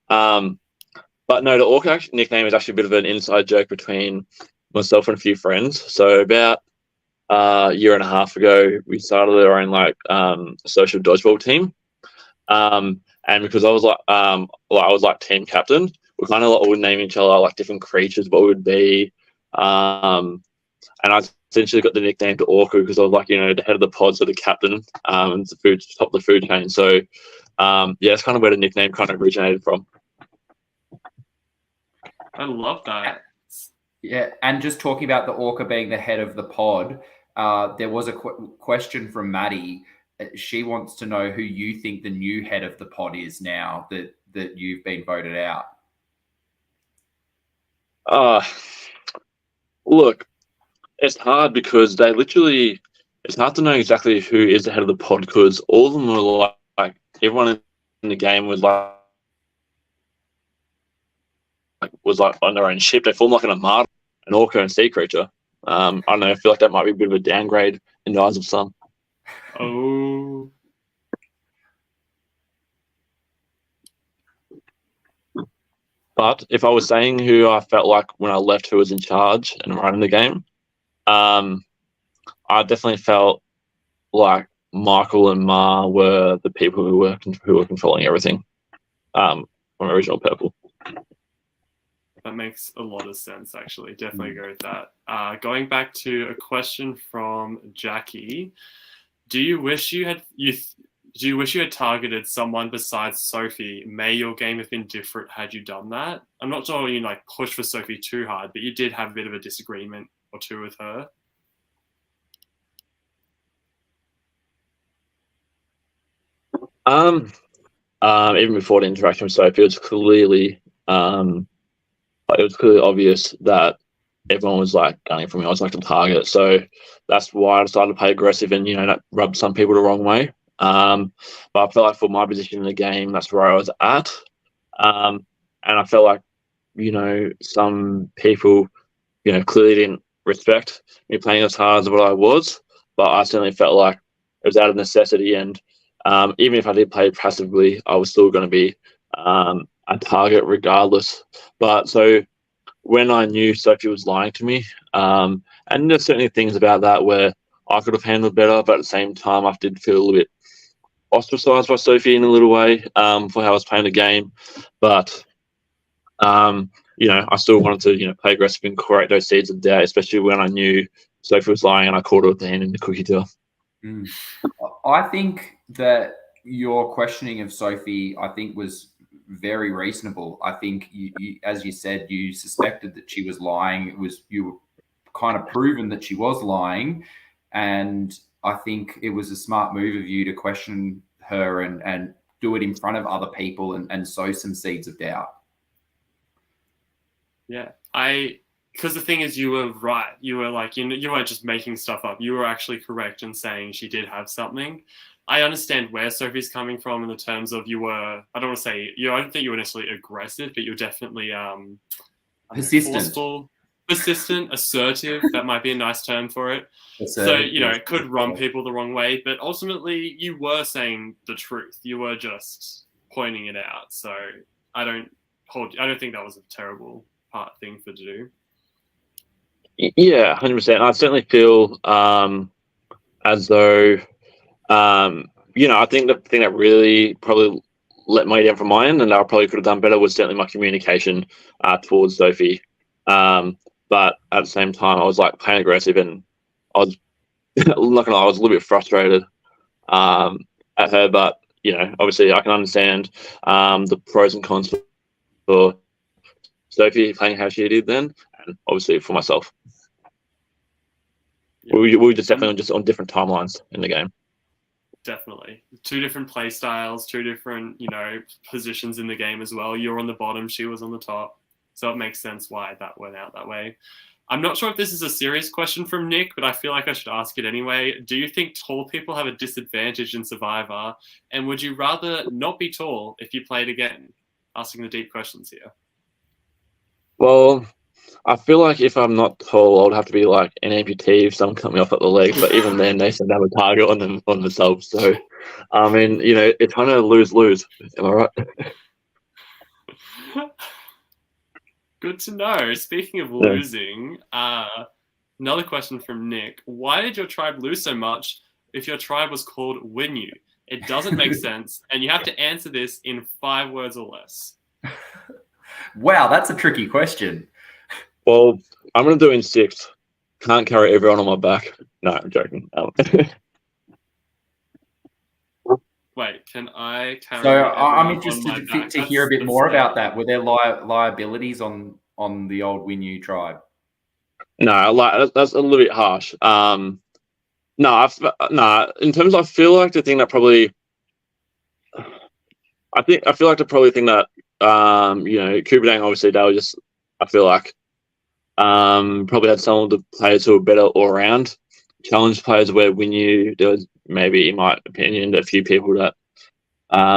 but no, the orca nickname is actually a bit of an inside joke between myself and a few friends. So about a year and a half ago, we started our own like social dodgeball team. And because I was like team captain, we kind of would name each other like different creatures, what we would be. And I essentially got the nickname to Orca because I was like, the head of the pod, so the captain, and the top of the food chain. So, yeah, that's kind of where the nickname kind of originated from. I love that. Yeah, and just talking about the Orca being the head of the pod, there was a question from Maddie. She wants to know who you think the new head of the pod is now that you've been voted out. Look, it's hard because it's hard to know exactly who is the head of the pod because all of them were like everyone in the game was like on their own ship. They formed like an armada, an orca and sea creature. I don't know. I feel like that might be a bit of a downgrade in the eyes of some. Oh. But if I was saying who I felt like when I left who was in charge and running the game, I definitely felt like Michael and Ma were the people who were controlling everything from original Purple. That makes a lot of sense, actually. Definitely agree with that. Going back to a question from Jackie, do you wish you had targeted someone besides Sophie? May your game have been different had you done that? I'm not sure you like pushed for Sophie too hard, but you did have a bit of a disagreement or two with her. Even before the interaction with Sophie, it was clearly obvious that everyone was like gunning for me. I was like the target, so that's why I decided to play aggressive, and that rubbed some people the wrong way. But I felt like for my position in the game, that's where I was at, and I felt like some people clearly didn't respect me playing as hard as what I was, but I certainly felt like it was out of necessity, and even if I did play passively, I was still going to be a target regardless. But so when I knew Sophie was lying to me, and there's certainly things about that where I could have handled better, but at the same time, I did feel a little bit ostracized by Sophie in a little way for how I was playing the game. But I still wanted to play aggressive and create those seeds of doubt, especially when I knew Sophie was lying and I caught her with the hand in the cookie jar. I think that your questioning of Sophie, I think, was very reasonable. I think you, as you said, you suspected that she was lying. You were kind of proven that she was lying, and I think it was a smart move of you to question her and do it in front of other people and sow some seeds of doubt. Yeah, because the thing is, you were right. You were like, you weren't just making stuff up. You were actually correct in saying she did have something. I understand where Sophie's coming from in the terms of I don't think you were necessarily aggressive, but you were definitely persistent. Forceful, persistent, assertive. That might be a nice term for it. Assertive, so, it could run people the wrong way, but ultimately you were saying the truth. You were just pointing it out. So I don't think that was a terrible thing to do. Yeah, 100%. I certainly feel as though I think the thing that really probably let me down from my end, and I probably could have done better, was certainly my communication towards Sophie. But at the same time, I was like playing aggressive, and I was not gonna lie, I was a little bit frustrated at her. But obviously, I can understand the pros and cons for Sophie playing how she did then, and obviously for myself. Yeah. We were just definitely just on different timelines in the game. Definitely. 2 different play styles, 2 different, positions in the game as well. You're on the bottom, she was on the top. So it makes sense why that went out that way. I'm not sure if this is a serious question from Nick, but I feel like I should ask it anyway. Do you think tall people have a disadvantage in Survivor? And would you rather not be tall if you played again? Asking the deep questions here. Well, I feel like if I'm not tall, I would have to be like an amputee if someone cut me off at the leg. But even then, they said they have a target on themselves. So, I mean, it's kind of lose-lose. Am I right? Good to know. Speaking of losing, another question from Nick. Why did your tribe lose so much if your tribe was called Win You? It doesn't make sense, and you have to answer this in 5 words or less. Wow, that's a tricky question. Well, I'm going to do in 6. Can't carry everyone on my back. No, I'm joking. Wait, can I carry? So I'm interested to hear a bit more about that. Were there liabilities on the old Win You tribe? No, that's a little bit harsh. No. In terms, I feel like the thing that probably, I feel like the probably thing that, Kubadang, obviously they were just, I feel like, probably had some of the players who were better all around. Challenge players where Win You, there was maybe, in my opinion, a few people that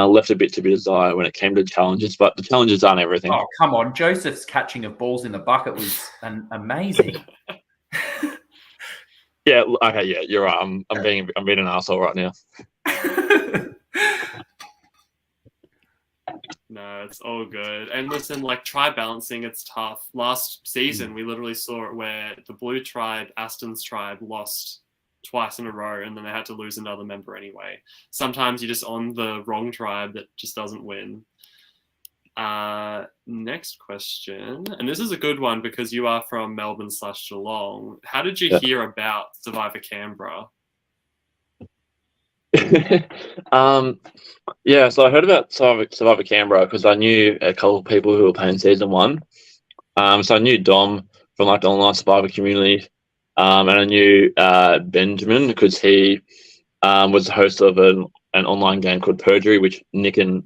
left a bit to be desired when it came to challenges, but the challenges aren't everything. Oh, come on. Joseph's catching of balls in the bucket was amazing. Yeah, okay, yeah, you're right. I'm being an asshole right now. No, it's all good. And listen, like tribe balancing, it's tough. Last season, we literally saw it where the blue tribe, Aston's tribe, lost twice in a row, and then they had to lose another member anyway. Sometimes you're just on the wrong tribe that just doesn't win. Next question, and this is a good one because you are from Melbourne/Geelong. How did you hear about Survivor Canberra? Yeah, so I heard about Survivor Canberra because I knew a couple of people who were playing season 1. So I knew Dom from like the online Survivor community, and I knew Benjamin because he was the host of an online game called Perjury, which Nick and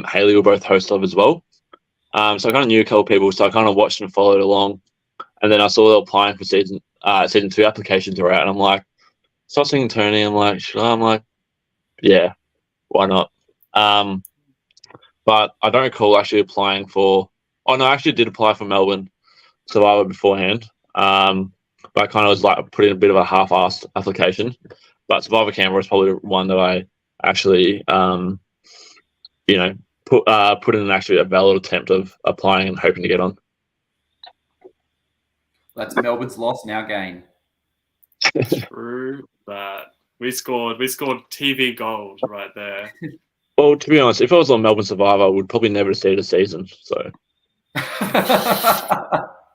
Haley were both hosts of as well. So I kind of knew a couple of people, so I kind of watched and followed along, and then I saw they were applying for season 2 applications were out, and I'm like, start seeing Tony. I'm like, yeah, why not? But I don't recall actually applying for. Oh no, I actually did apply for Melbourne Survivor beforehand. But I kind of was like put in a bit of a half-assed application. But Survivor Canberra is probably one that I actually, put in actually a valid attempt of applying and hoping to get on. That's Melbourne's loss, now gain. True that. We scored TV gold right there. Well, to be honest, if I was on Melbourne Survivor, I would probably never see the season. So,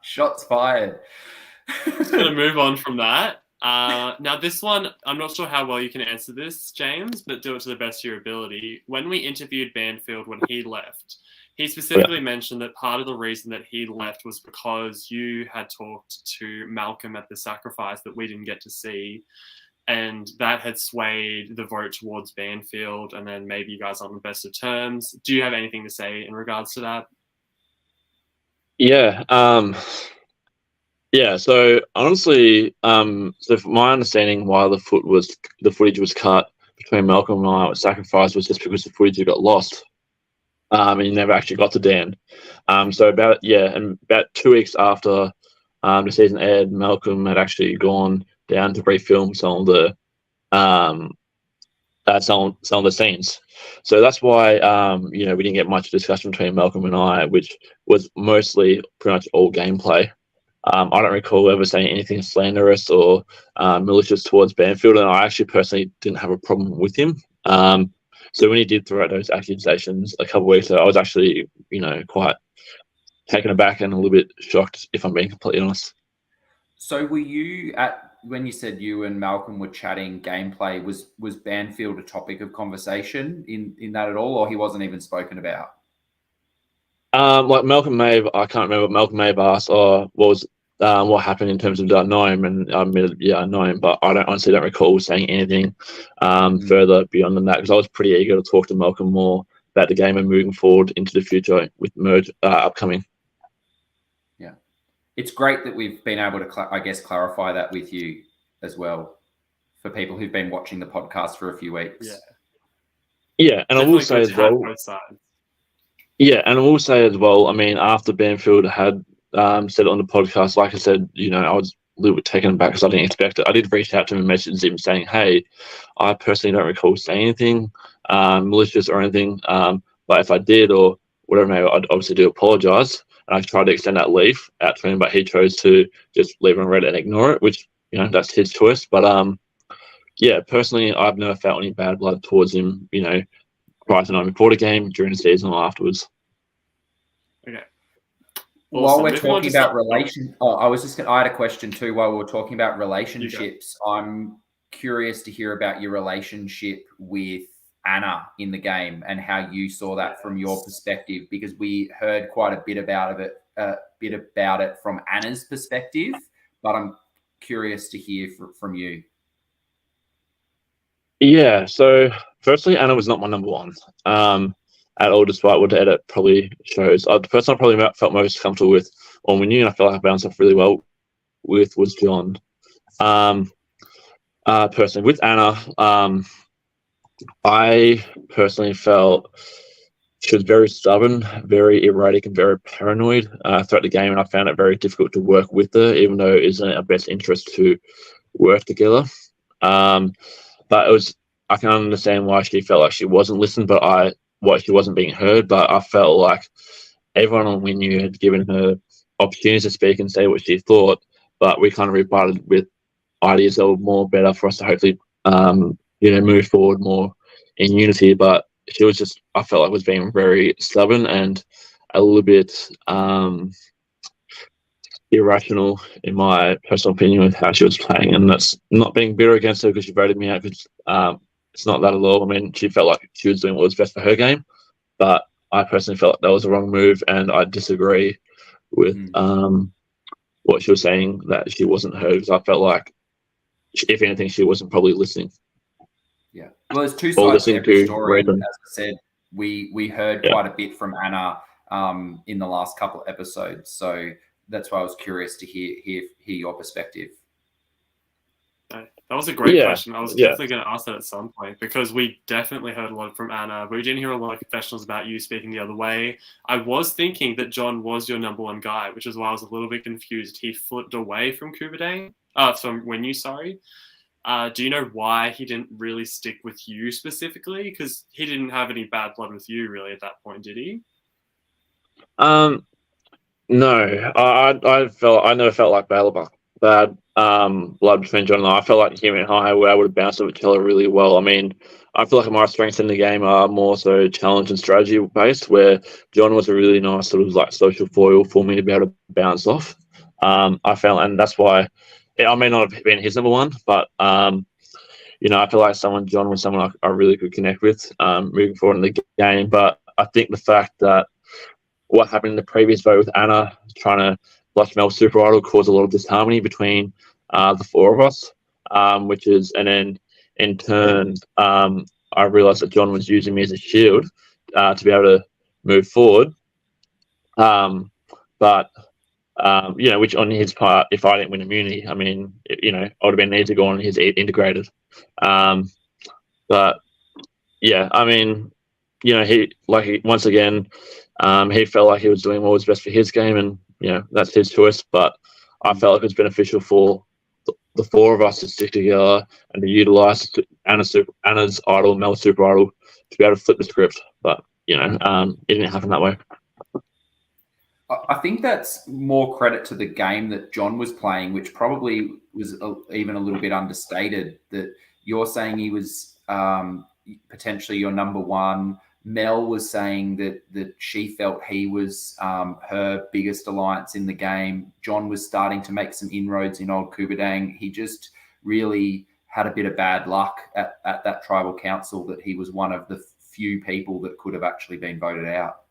shots fired. Just gonna move on from that. Now this one, I'm not sure how well you can answer this, James, but do it to the best of your ability. When we interviewed Banfield when he left, he specifically mentioned that part of the reason that he left was because you had talked to Malcolm at the sacrifice that we didn't get to see. And that had swayed the vote towards Banfield, and then maybe you guys aren't on the best of terms. Do you have anything to say in regards to that? Yeah. Yeah. So honestly, so from my understanding, why the footage was cut between Malcolm and I at sacrifice was just because the footage got lost, and you never actually got to Dan. So about 2 weeks after the season aired, Malcolm had actually gone down to refilm some of the scenes. So that's why we didn't get much discussion between Malcolm and I, which was mostly pretty much all gameplay. I don't recall ever saying anything slanderous or malicious towards Banfield, and I actually personally didn't have a problem with him. So when he did throw out those accusations a couple of weeks ago, I was actually, quite taken aback and a little bit shocked, if I'm being completely honest. So were you when you said you and Malcolm were chatting gameplay, was Banfield a topic of conversation in that at all, or he wasn't even spoken about? Like Malcolm may have, I can't remember, Malcolm may have asked, what happened in terms of Noam, and I admitted, I know him, but I honestly don't recall saying anything further beyond than that, because I was pretty eager to talk to Malcolm more about the game and moving forward into the future with merge upcoming. Yeah, it's great that we've been able to, clarify that with you as well for people who've been watching the podcast for a few weeks. Yeah, and I will say as well. Yeah, and I will say as well, I mean, after Banfield had said it on the podcast, like I said, I was a little bit taken aback because I didn't expect it. I did reach out to him and message him saying, hey, I personally don't recall saying anything malicious or anything, but if I did or whatever, maybe I'd obviously do apologise. And I tried to extend that leave out to him, but he chose to just leave it on read and ignore it, which, that's his choice. But, personally, I've never felt any bad blood towards him, prior to the Reporter game, during the season, or afterwards. Okay. While we're talking about I had a question too. While we were talking about relationships, I'm curious to hear about your relationship with Anna in the game and how you saw that from your perspective, because we heard quite a bit about it from Anna's perspective, but I'm curious to hear from you. Yeah, so firstly, Anna was not my number one at all, despite what the edit probably shows. The person I probably felt most comfortable with, or we knew, and I felt like I bounced off really well with, was John. Personally, with Anna, I personally felt she was very stubborn, very erratic, and very paranoid throughout the game, and I found it very difficult to work with her, even though it is in our best interest to work together. But I can understand why she felt like she wasn't listened, why she wasn't being heard. But I felt like everyone on Winu had given her opportunities to speak and say what she thought, but we kind of rebutted with ideas that were more better for us to hopefully, move forward more in unity. But she was I felt like was being very stubborn and a little bit irrational, in my personal opinion, with how she was playing. And that's not being bitter against her because she voted me out, because it's not that at all. I mean, she felt like she was doing what was best for her game, but I personally felt like that was a wrong move, and I disagree with what she was saying, that she wasn't heard, because I felt like, if anything, she wasn't probably listening. Yeah. Well, there's two sides to every story. As I said, we heard quite a bit from Anna in the last couple of episodes, so that's why I was curious to hear your perspective. That was a great question. I was definitely going to ask that at some point, because we definitely heard a lot from Anna, but we didn't hear a lot of confessionals about you speaking the other way. I was thinking that John was your number one guy, which is why I was a little bit confused. He flipped away from Kubadang, from Winu, sorry. Do you know why he didn't really stick with you specifically? Because he didn't have any bad blood with you really at that point, did he? No, I never felt like bad blood between John and I. felt like him and I were able to bounce off each other really well. I mean, I feel like my strengths in the game are more so challenge and strategy based, where John was a really nice sort of like social foil for me to be able to bounce off. I felt, and that's why I may not have been his number one, but I feel like John was someone I really could connect with moving forward in the game. But I think the fact that what happened in the previous vote with Anna trying to flush Mel Super Idol caused a lot of disharmony between the four of us, and then in turn, I realised that John was using me as a shield to be able to move forward. Which on his part, if I didn't win immunity, I mean, I would have been needed to go on his integrated. But yeah, I mean, once again, he felt like he was doing what was best for his game, and that's his choice. But I felt like it was beneficial for the four of us to stick together and to utilise Anna's idol, Mel's super idol, to be able to flip the script. But it didn't happen that way. I think that's more credit to the game that John was playing, which probably was even a little bit understated. That you're saying he was potentially your number one. Mel was saying that she felt he was her biggest alliance in the game. John was starting to make some inroads in old Kubadang. He just really had a bit of bad luck at that tribal council, that he was one of the few people that could have actually been voted out.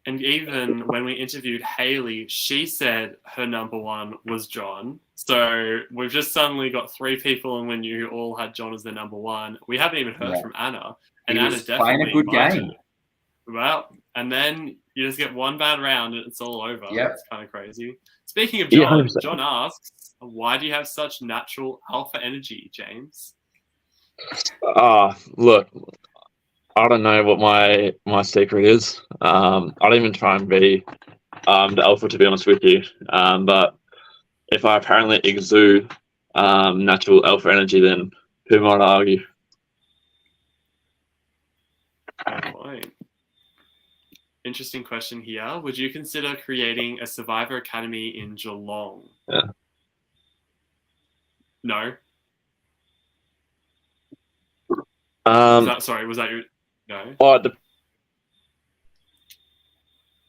And even when we interviewed Hayley, she said her number one was John. So we've just suddenly got 3 people in Winu who all had John as their number one. We haven't even heard from Anna. And Anna's definitely playing a good game. Well, and then you just get one bad round and it's all over. Yep. It's kind of crazy. Speaking of John, Yeah, John asks, why do you have such natural alpha energy, James? Look, I don't know what my secret is. I don't even try and be the alpha, to be honest with you. But if I apparently exude natural alpha energy, then who might argue? Good point. Interesting question here. Would you consider creating a Survivor Academy in Geelong? Yeah. No. Was that your no?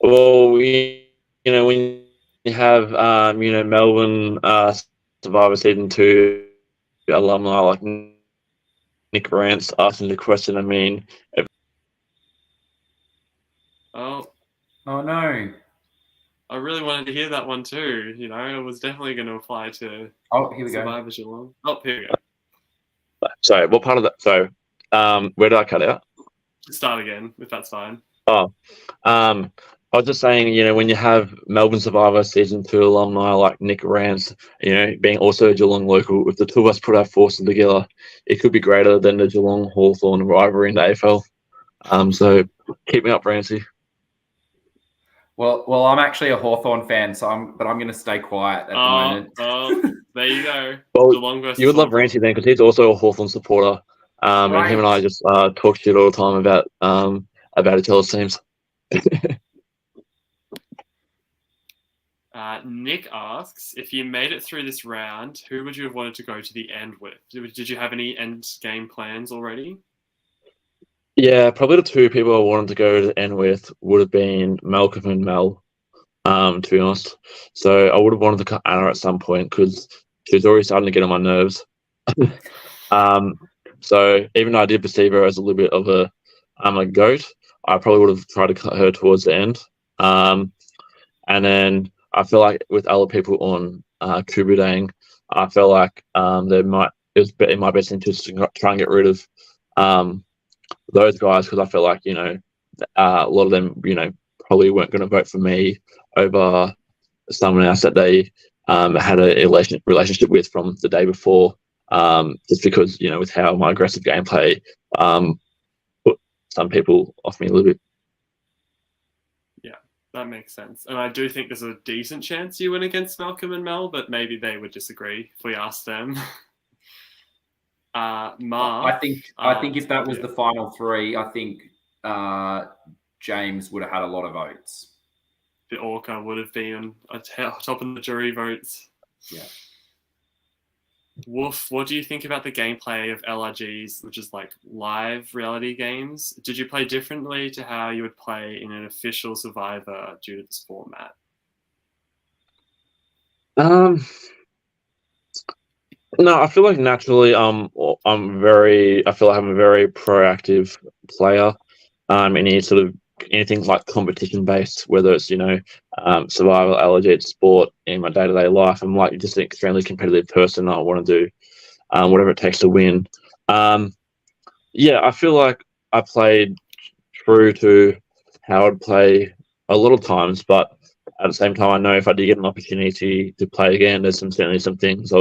Well, when you have Melbourne Survivor Season 2 alumni like Nick Rance asking the question, I mean, Oh no. I really wanted to hear that one too. It was definitely going to apply to Here we Survivor Geelong. Oh, here we go. Sorry, what part of that? So, where did I cut out? Start again, if that's fine. I was just saying, when you have Melbourne Survivor Season 2 alumni like Nick Rance, being also a Geelong local, if the two of us put our forces together, it could be greater than the Geelong Hawthorn rivalry in the AFL. So keep me up, Rancy. Well, I'm actually a Hawthorn fan, but I'm going to stay quiet at the moment. There you go. Well, Geelong versus you would love Rancy then, because he's also a Hawthorn supporter. Right. And him and I just talk shit all the time about each other's teams. Nick asks, if you made it through this round, who would you have wanted to go to the end with? Did you have any end game plans already? Yeah, probably the 2 people I wanted to go to the end with would have been Malcolm and Mel, to be honest. So I would have wanted to cut Anna at some point, because she's already starting to get on my nerves. So even though I did perceive her as a little bit of a goat, I probably would have tried to cut her towards the end. And then I feel like with other people on Kubadang, I feel like it might be in my best interest to try and get rid of those guys, because I feel like a lot of them probably weren't going to vote for me over someone else that they had a relationship with from the day before, just because with how my aggressive gameplay put some people off me a little bit. Yeah, that makes sense. And I do think there's a decent chance you win against Malcolm and Mel, but maybe they would disagree if we asked them. Mark, I think if that was the final 3, I think James would have had a lot of votes. The Orca would have been on top of the jury votes. Yeah. Wolf, what do you think about the gameplay of LRGs, which is like live reality games? Did you play differently to how you would play in an official Survivor due to this format? No, I feel like naturally I feel like I'm a very proactive player. Anything like competition based, whether it's survival, LRG, sport, in my day-to-day life, I'm like just an extremely competitive person. I want to do whatever it takes to win. I feel like I played true to how I'd play a lot of times, but at the same time, I know if I did get an opportunity to play again, there's certainly some things I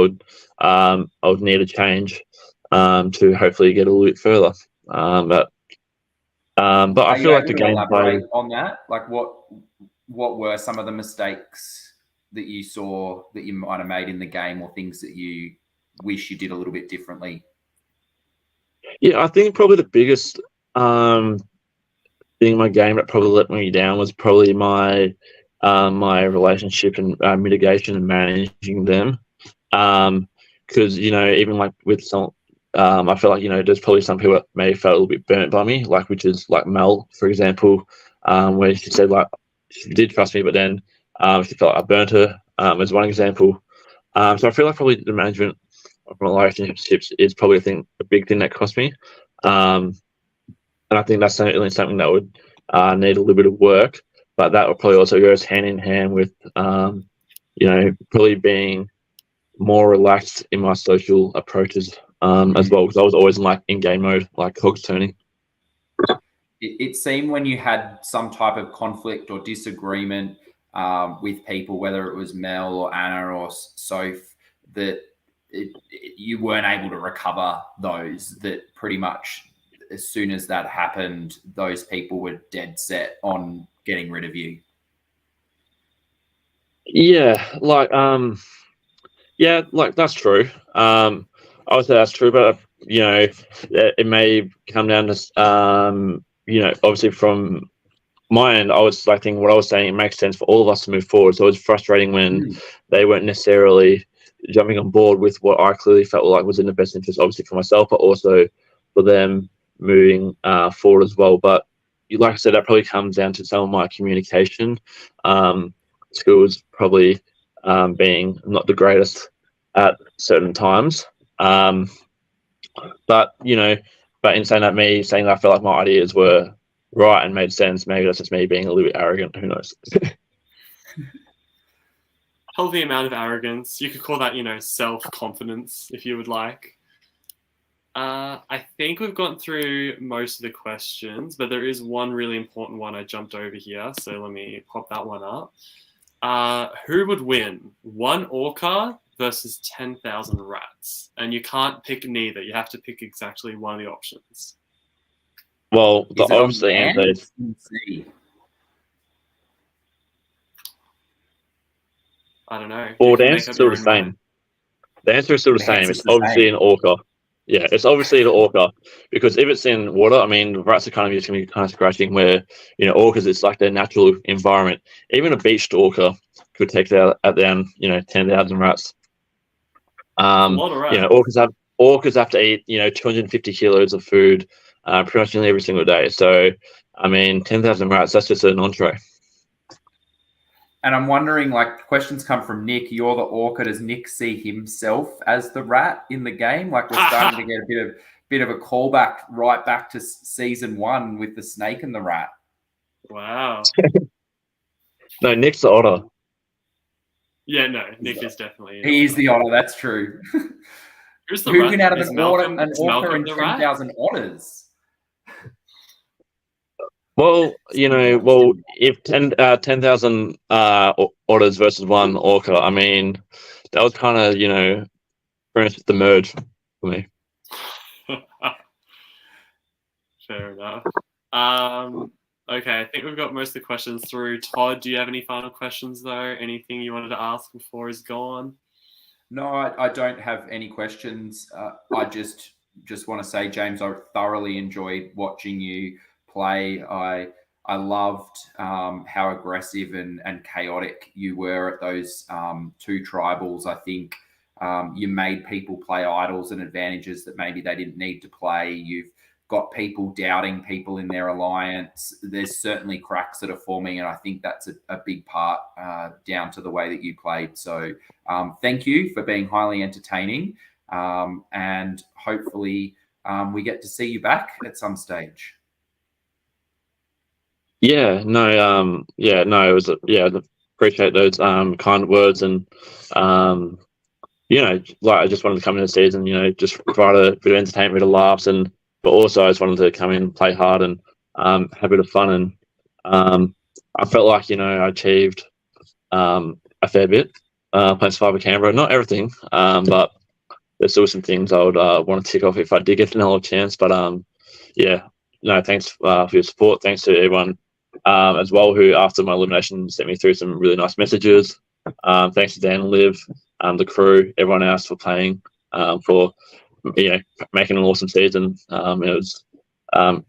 would need to change to hopefully get a little bit further. But I feel like the gameplay on that, like what were some of the mistakes that you saw that you might have made in the game, or things that you wish you did a little bit differently? Yeah, I think probably the biggest thing in my game that probably let me down was probably my relationship and mitigation and managing them. Because even like with I feel like, there's probably some people that may have felt a little bit burnt by me, like, which is like Mel, for example, where she said, like, she did trust me, but then she felt like I burnt her, as one example. So I feel like probably the management of my relationships is probably, I think, a big thing that cost me. And I think that's certainly something that would need a little bit of work, but that would probably also goes hand in hand with, probably being more relaxed in my social approaches as well, because I was always in game mode, like cogs turning. It seemed when you had some type of conflict or disagreement with people, whether it was Mel or Anna or Soph, that you weren't able to recover those, that pretty much as soon as that happened, those people were dead set on getting rid of you. Yeah, like that's true. I would say that's true, but it may come down to obviously from my end, I was like thinking what I was saying. It makes sense for all of us to move forward. So it was frustrating when they weren't necessarily jumping on board with what I clearly felt like was in the best interest, obviously for myself, but also for them moving forward as well. But like I said, that probably comes down to some of my communication skills, probably being not the greatest at certain times. But but in saying that, I felt like my ideas were right and made sense. Maybe that's just me being a little bit arrogant. Who knows? Healthy amount of arrogance. You could call that, self-confidence if you would like. I think we've gone through most of the questions, but there is one really important one I jumped over here. So let me pop that one up. Who would win? 1 orca versus 10,000 rats? And you can't pick neither. You have to pick exactly one of the options. Well, the obvious answer is I don't know. Well, the answer is still the same. The answer is still the same. It's obviously an orca. Yeah, it's obviously the orca, because if it's in water, I mean, rats are kind of just going to be kind of scratching. Where orcas, it's like their natural environment. Even a beached orca could take down 10,000 rats. A lot of rats. Orcas have to eat 250 kilos of food pretty much every single day. So I mean, 10,000 rats, that's just an entree. And I'm wondering, like, questions come from Nick. You're the orca. Does Nick see himself as the rat in the game? Like, we're starting to get a bit of a callback right back to season 1 with the snake and the rat. Wow. No, Nick's the otter. Yeah, no, Nick is definitely. He is the otter. That's true. Who's the Who rat? can out of an orca and the rat? 10,000 otters? Well, if 10,000 otters versus 1 orca, I mean, that was kind of, pretty much the merge for me. Fair enough. Okay, I think we've got most of the questions through. Todd, do you have any final questions, though? Anything you wanted to ask before he's gone? No, I don't have any questions. I just want to say, James, I thoroughly enjoyed watching you play. I loved how aggressive and chaotic you were at those 2 tribals. I think you made people play idols and advantages that maybe they didn't need to play. You've got people doubting people in their alliance. There's certainly cracks that are forming, and I think that's a big part down to the way that you played. So thank you for being highly entertaining, and hopefully we get to see you back at some stage. It was appreciate those kind words, and like I just wanted to come in the season, just provide a bit of entertainment, a bit of laughs, but also I just wanted to come in and play hard and have a bit of fun, and I felt like I achieved a fair bit playing Survivor Canberra. Not everything, but there's still some things I would want to tick off if I did get another chance. But thanks for your support. Thanks to everyone as well who, after my elimination, sent me through some really nice messages. Thanks to Dan and Liv, the crew, everyone else for playing, for making an awesome season. It was a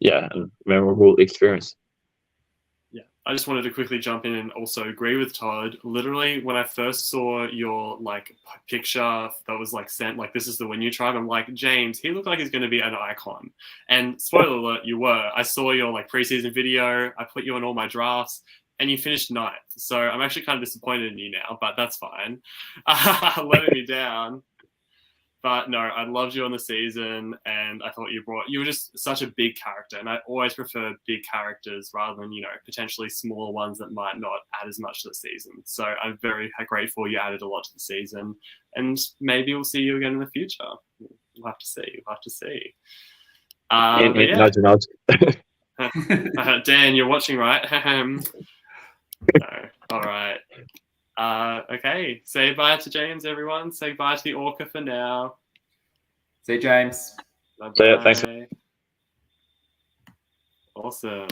memorable experience. Yeah, I just wanted to quickly jump in and also agree with Todd. Literally, when I first saw your like picture that was like sent, like this is the Winu tribe, I'm like, James, he looked like he's going to be an icon. And spoiler alert, you were. I saw your like preseason video. I put you on all my drafts, and you finished ninth. So I'm actually kind of disappointed in you now, but that's fine. Letting me down. But no, I loved you on the season, and I thought you were just such a big character, and I always prefer big characters rather than, potentially smaller ones that might not add as much to the season. So I'm very grateful you added a lot to the season, and maybe we'll see you again in the future. We'll have to see. We'll have to see. Nudge, nudge. Dan, you're watching, right? No. All right. Okay, say bye to James, everyone. Say bye to the orca for now. See you, James. Bye-bye. Yeah, thanks. Awesome.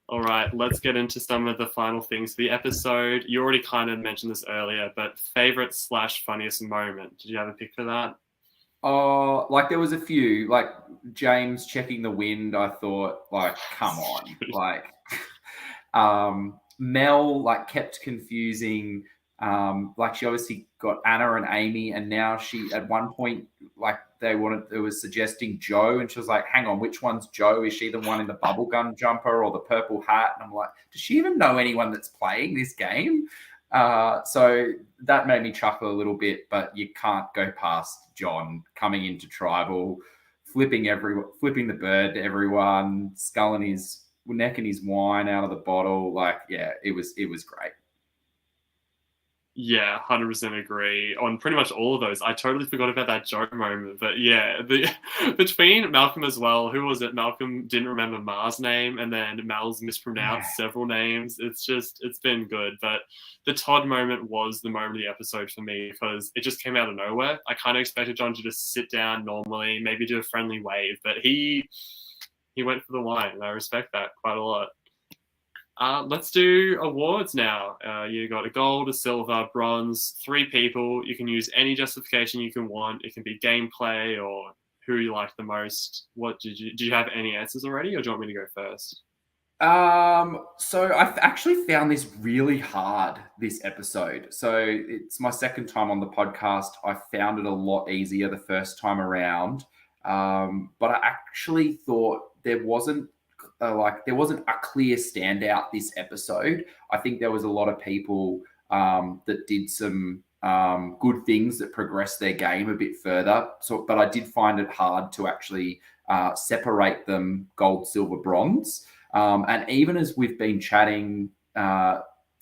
All right, let's get into some of the final things for the episode. You already kind of mentioned this earlier, but favorite / funniest moment. Did you have a pick for that? Oh, like there was a few, like James checking the wind. I thought, like, come on, like, Mel, like, kept confusing. Like she obviously got Anna and Amy, and now she at one point, like it was suggesting Joe, and she was like, hang on, which one's Joe? Is she the one in the bubblegum jumper or the purple hat? And I'm like, does she even know anyone that's playing this game? So that made me chuckle a little bit, but you can't go past John coming into tribal, flipping the bird to everyone, sculling his necking his wine out of the bottle. Like, yeah, it was great. Yeah, 100% agree on pretty much all of those. I totally forgot about that Joe moment, but yeah, between Malcolm as well. Who was it? Malcolm didn't remember Mar's name, and then Mal's mispronounced several names. It's been good, but the Todd moment was the moment of the episode for me because it just came out of nowhere. I kind of expected John to just sit down normally, maybe do a friendly wave, but he went for the line, and I respect that quite a lot. Let's do awards now. You got a gold, a silver, bronze, 3 people. You can use any justification you can want. It can be gameplay or who you like the most. Do you have any answers already, or do you want me to go first? So I've actually found this really hard this episode. So it's my second time on the podcast. I found it a lot easier the first time around. But I actually thought there wasn't a clear standout this episode. I think there was a lot of people that did some good things that progressed their game a bit further. But I did find it hard to actually separate them gold, silver, bronze. And even as we've been chatting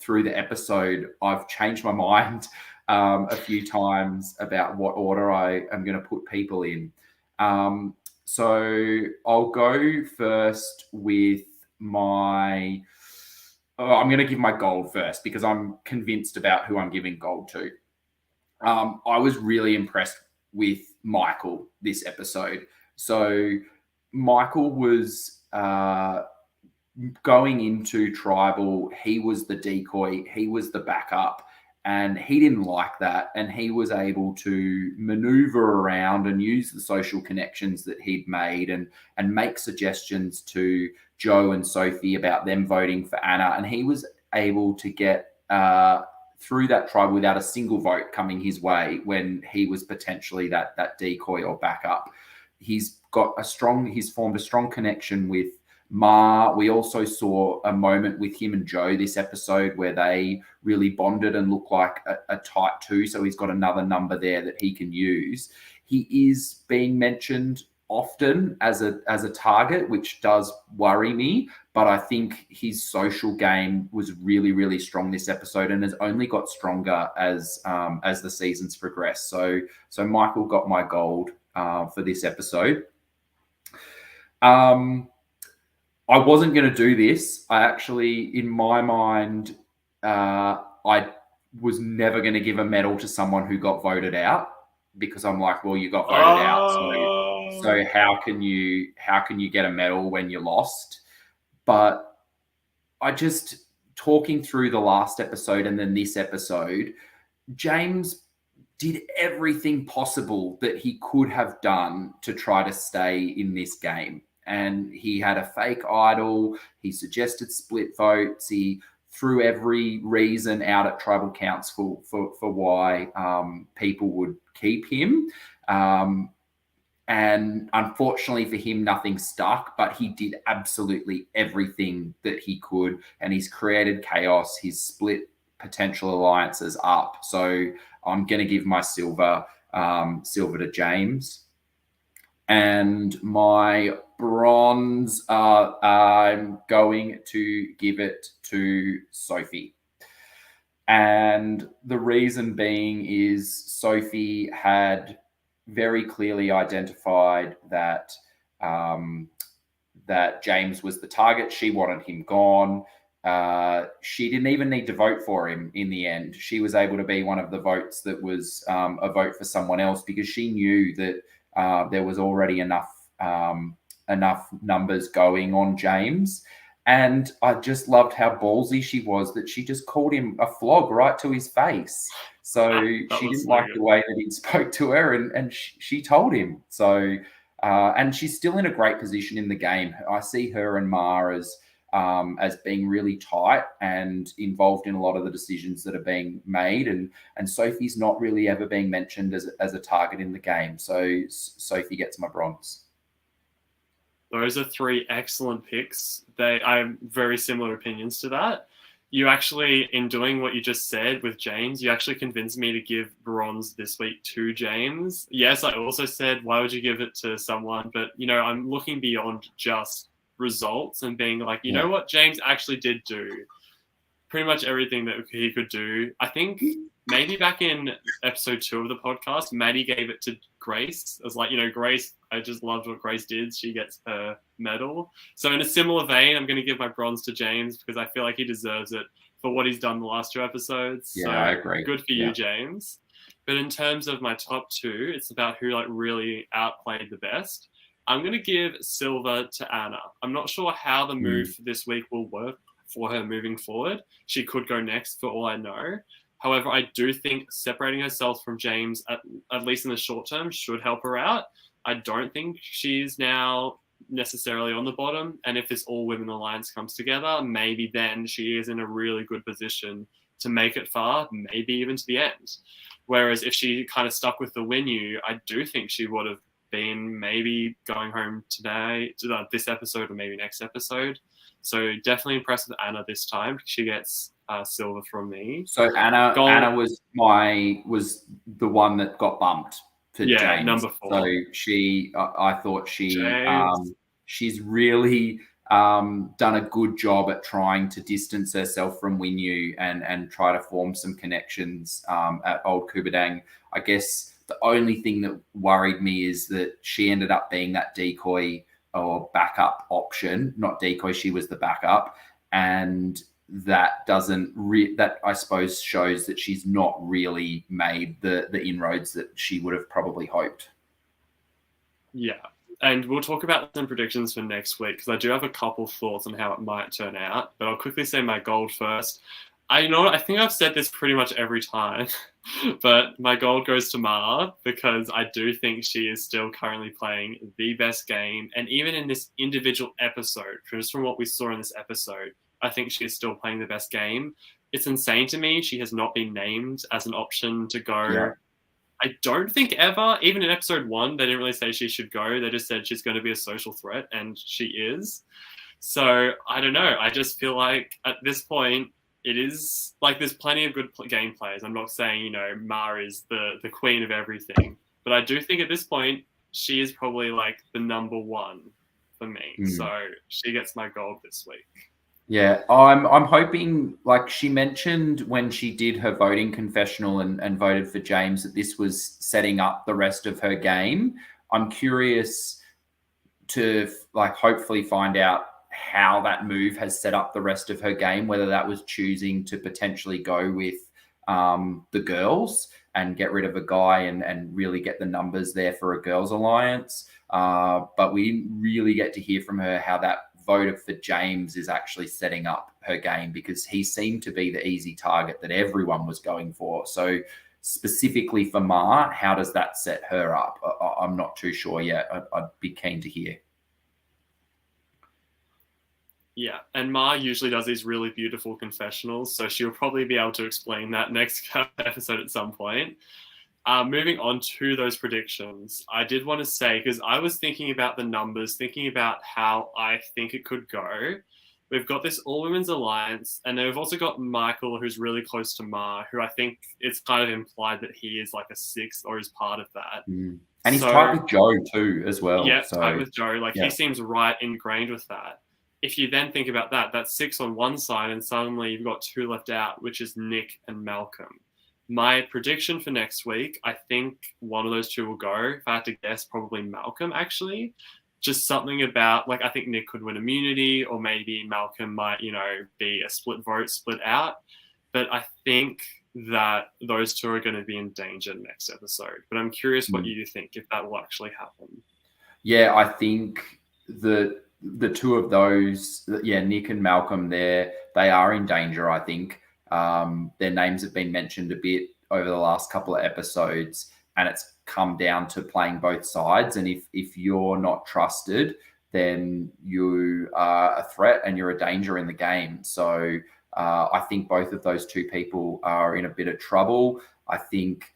through the episode, I've changed my mind a few times about what order I am going to put people in. So I'll go first with I'm going to give my gold first because I'm convinced about who I'm giving gold to. I was really impressed with Michael this episode. So Michael was going into tribal. He was the decoy. He was the backup. And he didn't like that. And he was able to maneuver around and use the social connections that he'd made and make suggestions to Joe and Sophie about them voting for Anna. And he was able to get through that tribe without a single vote coming his way when he was potentially that decoy or backup. He's formed a strong connection with Ma. We also saw a moment with him and Joe this episode where they really bonded and looked like a tight two. So he's got another number there that he can use. He is being mentioned often as a target, which does worry me. But I think his social game was really, really strong this episode and has only got stronger as the seasons progress. So Michael got my gold for this episode. I wasn't going to do this. I actually, in my mind, I was never going to give a medal to someone who got voted out because I'm like, well, you got voted out. So how can you get a medal when you lost? But I just, talking through the last episode and then this episode, James did everything possible that he could have done to try to stay in this game. And he had a fake idol. He suggested split votes. He threw every reason out at Tribal Council for why people would keep him. And unfortunately for him, nothing stuck, but he did absolutely everything that he could. And he's created chaos. He's split potential alliances up. So I'm going to give my silver to James. And my bronze, I'm going to give it to Sophie. And the reason being is Sophie had very clearly identified that that James was the target. She wanted him gone. She didn't even need to vote for him in the end. She was able to be one of the votes that was a vote for someone else, because she knew that there was already enough numbers going on James. And I just loved how ballsy she was that she just called him a flog right to his face. So she didn't like the way that he spoke to her, and she told him. So, and she's still in a great position in the game. I see her and Ma as being really tight and involved in a lot of the decisions that are being made. And Sophie's not really ever being mentioned as a target in the game. So Sophie gets my bronze. Those are three excellent picks. I have very similar opinions to that. You actually, in doing what you just said with James, you actually convinced me to give bronze this week to James. Yes, I also said, why would you give it to someone? But, I'm looking beyond just results and being like, you know what, James actually did do pretty much everything that he could do. I think maybe back in episode 2 of the podcast, Maddie gave it to Grace. I was like, Grace, I just loved what Grace did. She gets her medal. So in a similar vein, I'm going to give my bronze to James because I feel like he deserves it for what he's done the last 2 episodes. Yeah, so I agree. Good for you, James. But in terms of my top 2, it's about who really outplayed the best. I'm going to give silver to Anna. I'm not sure how the move this week will work for her moving forward. She could go next for all I know. However, I do think separating herself from James, at least in the short term, should help her out. I don't think she's now necessarily on the bottom. And if this all-women alliance comes together, maybe then she is in a really good position to make it far, maybe even to the end. Whereas if she kind of stuck with the Winu, I do think she would have been maybe going home today, this episode, or maybe next episode. So definitely impressed with Anna this time. She gets silver from me. So Anna was the one that got bumped for James. Number 4. So I thought she's really done a good job at trying to distance herself from Winu and try to form some connections at Old Kubadang. I guess the only thing that worried me is that she ended up being that decoy or backup option, not decoy. She was the backup, and that that I suppose shows that she's not really made the inroads that she would have probably hoped. Yeah. And we'll talk about some predictions for next week because I do have a couple thoughts on how it might turn out. But I'll quickly say my gold first. I think I've said this pretty much every time, but my gold goes to Ma because I do think she is still currently playing the best game. And even in this individual episode, just from what we saw in this episode, I think she is still playing the best game. It's insane to me. She has not been named as an option to go. Yeah. I don't think ever, even in episode 1, they didn't really say she should go. They just said she's going to be a social threat, and she is. So I don't know. I just feel like at this point, it is like there's plenty of good game players. I'm not saying, Ma is the queen of everything. But I do think at this point, she is probably like the number 1 for me. So she gets my gold this week. Yeah, I'm hoping, like she mentioned when she did her voting confessional and voted for James, that this was setting up the rest of her game. I'm curious to hopefully find out how that move has set up the rest of her game, whether that was choosing to potentially go with the girls and get rid of a guy and really get the numbers there for a girls alliance. But we didn't really get to hear from her how that vote for James is actually setting up her game, because he seemed to be the easy target that everyone was going for. So specifically for Ma, how does that set her up? I'm not too sure yet. I'd be keen to hear. Yeah, and Ma usually does these really beautiful confessionals, so she'll probably be able to explain that next episode at some point. Moving on to those predictions, I did want to say, because I was thinking about the numbers, thinking about how I think it could go. We've got this all women's alliance, and then we've also got Michael, who's really close to Ma, who I think it's kind of implied that he is like a sixth or is part of that. And he's tight with Joe too, as well. Yeah, so, tight with Joe. Like, yeah. he seems right ingrained with that. If you then think about that, that's six on one side, and suddenly you've got two left out, which is Nick and Malcolm. My prediction for next week, I think one of those two will go. If I had to guess, probably Malcolm, actually. Just something about, like, I think Nick could win immunity, or maybe Malcolm might, be a split vote, split out. But I think that those two are going to be in danger next episode. But I'm curious what you think, if that will actually happen. Yeah, I think the two of those, Nick and Malcolm, they are in danger, I think. Their names have been mentioned a bit over the last couple of episodes, and it's come down to playing both sides. And if you're not trusted, then you are a threat and you're a danger in the game. So I think both of those two people are in a bit of trouble. I think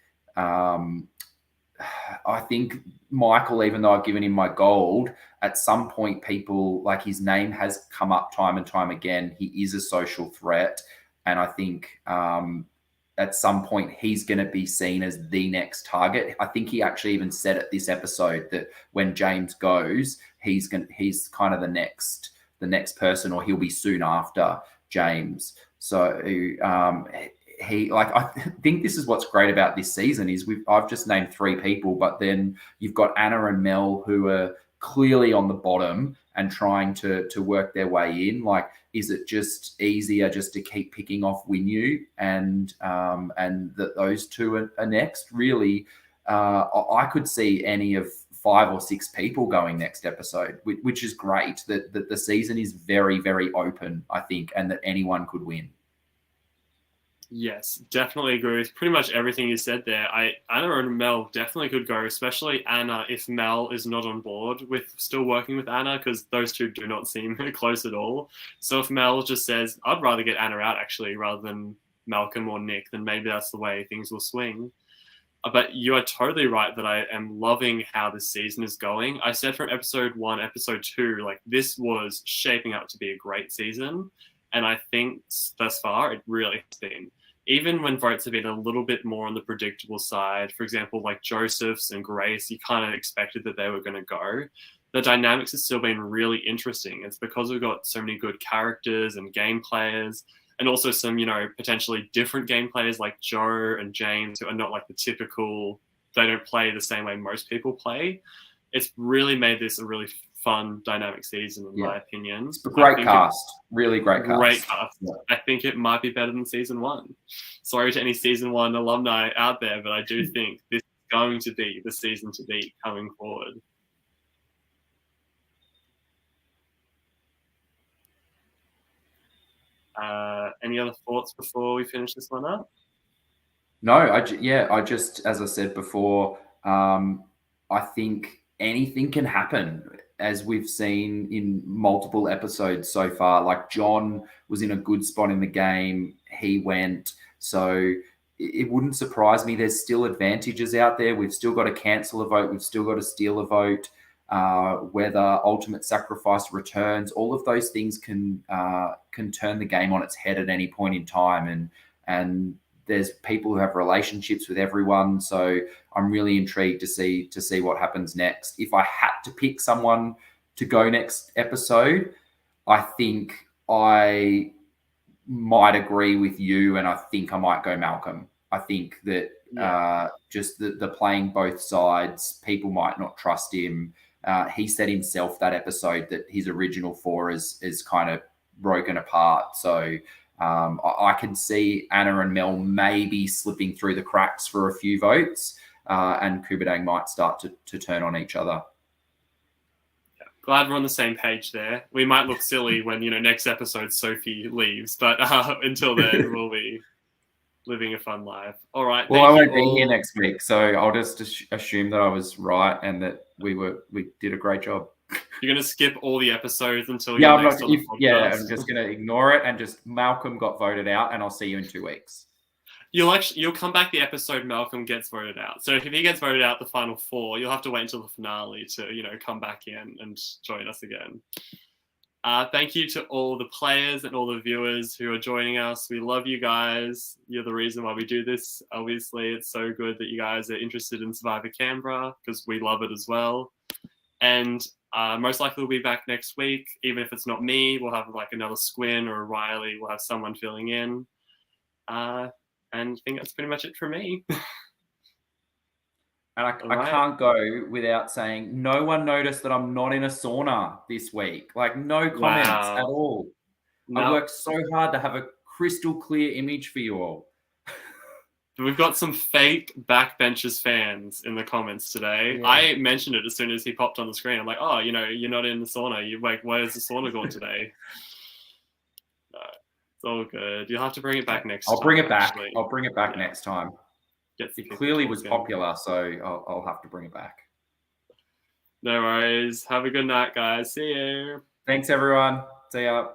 Michael, even though I've given him my gold, at some point people, like, his name has come up time and time again. He is a social threat. And I think at some point he's going to be seen as the next target. I think he actually even said it this episode that when James goes, he's kind of the next person, or he'll be soon after James. So I think this is what's great about this season is I've just named three people, but then you've got Anna and Mel, who are clearly on the bottom and trying to work their way in. Like, is it just easier just to keep picking off Winyu and that those two are next? Really, I could see any of 5 or 6 people going next episode, which is great. That the season is very, very open, I think, and that anyone could win. Yes, definitely agree with pretty much everything you said there. Anna and Mel definitely could go, especially Anna if Mel is not on board with still working with Anna, because those two do not seem close at all. So if Mel just says, I'd rather get Anna out actually rather than Malcolm or Nick, then maybe that's the way things will swing. But you are totally right that I am loving how this season is going. I said from episode 1, episode 2, like, this was shaping up to be a great season. And I think thus far it really has been. Even when votes have been a little bit more on the predictable side, for example, like Joseph's and Grace, you kind of expected that they were going to go. The dynamics have still been really interesting. It's because we've got so many good characters and game players, and also some, potentially different game players like Joe and James, who are not like the typical, they don't play the same way most people play. It's really made this a really fun, dynamic season, in my opinion. It's a great cast. Really great cast. Great cast. Yeah. I think it might be better than season 1. Sorry to any season 1 alumni out there, but I do think this is going to be the season to beat coming forward. Any other thoughts before we finish this one up? No, I just, as I said before, I think anything can happen, as we've seen in multiple episodes so far. Like, John was in a good spot in the game. He went. So it wouldn't surprise me. There's still advantages out there. We've still got to cancel a vote. We've still got to steal a vote. Whether ultimate sacrifice returns, all of those things can turn the game on its head at any point in time. And there's people who have relationships with everyone. So I'm really intrigued to see what happens next. If I had to pick someone to go next episode, I think I might agree with you, and I think I might go Malcolm. I think that just the playing both sides, people might not trust him. He said himself that episode that his original 4 is kind of broken apart. So I can see Anna and Mel maybe slipping through the cracks for a few votes, and Kubadang might start to turn on each other. Yeah, glad we're on the same page there. We might look silly when, next episode Sophie leaves, but until then, we'll be living a fun life. All right. Well, I won't be here next week, so I'll just assume that I was right and that we did a great job. You're gonna skip all the episodes until Yeah, you're I'm next not, on the podcast. I'm just gonna ignore it and just Malcolm got voted out, and I'll see you in 2 weeks. You'll come back the episode Malcolm gets voted out. So if he gets voted out the final 4, you'll have to wait until the finale to come back in and join us again. Thank you to all the players and all the viewers who are joining us. We love you guys. You're the reason why we do this. Obviously, it's so good that you guys are interested in Survivor Canberra because we love it as well. And most likely we'll be back next week. Even if it's not me, we'll have like another Squin or a Riley. We'll have someone filling in. And I think that's pretty much it for me. And I can't go without saying no one noticed that I'm not in a sauna this week. Like no comments at all. No. I worked so hard to have a crystal clear image for you all. We've got some fake Backbenchers fans in the comments today. Yeah. I mentioned it as soon as he popped on the screen. I'm like, oh, you're not in the sauna. You're like, where's the sauna gone today? No, it's all good. You'll have to bring it back next time. I'll bring it back. Actually. I'll bring it back next time. It clearly was popular, so I'll have to bring it back. No worries. Have a good night, guys. See you. Thanks, everyone. See ya.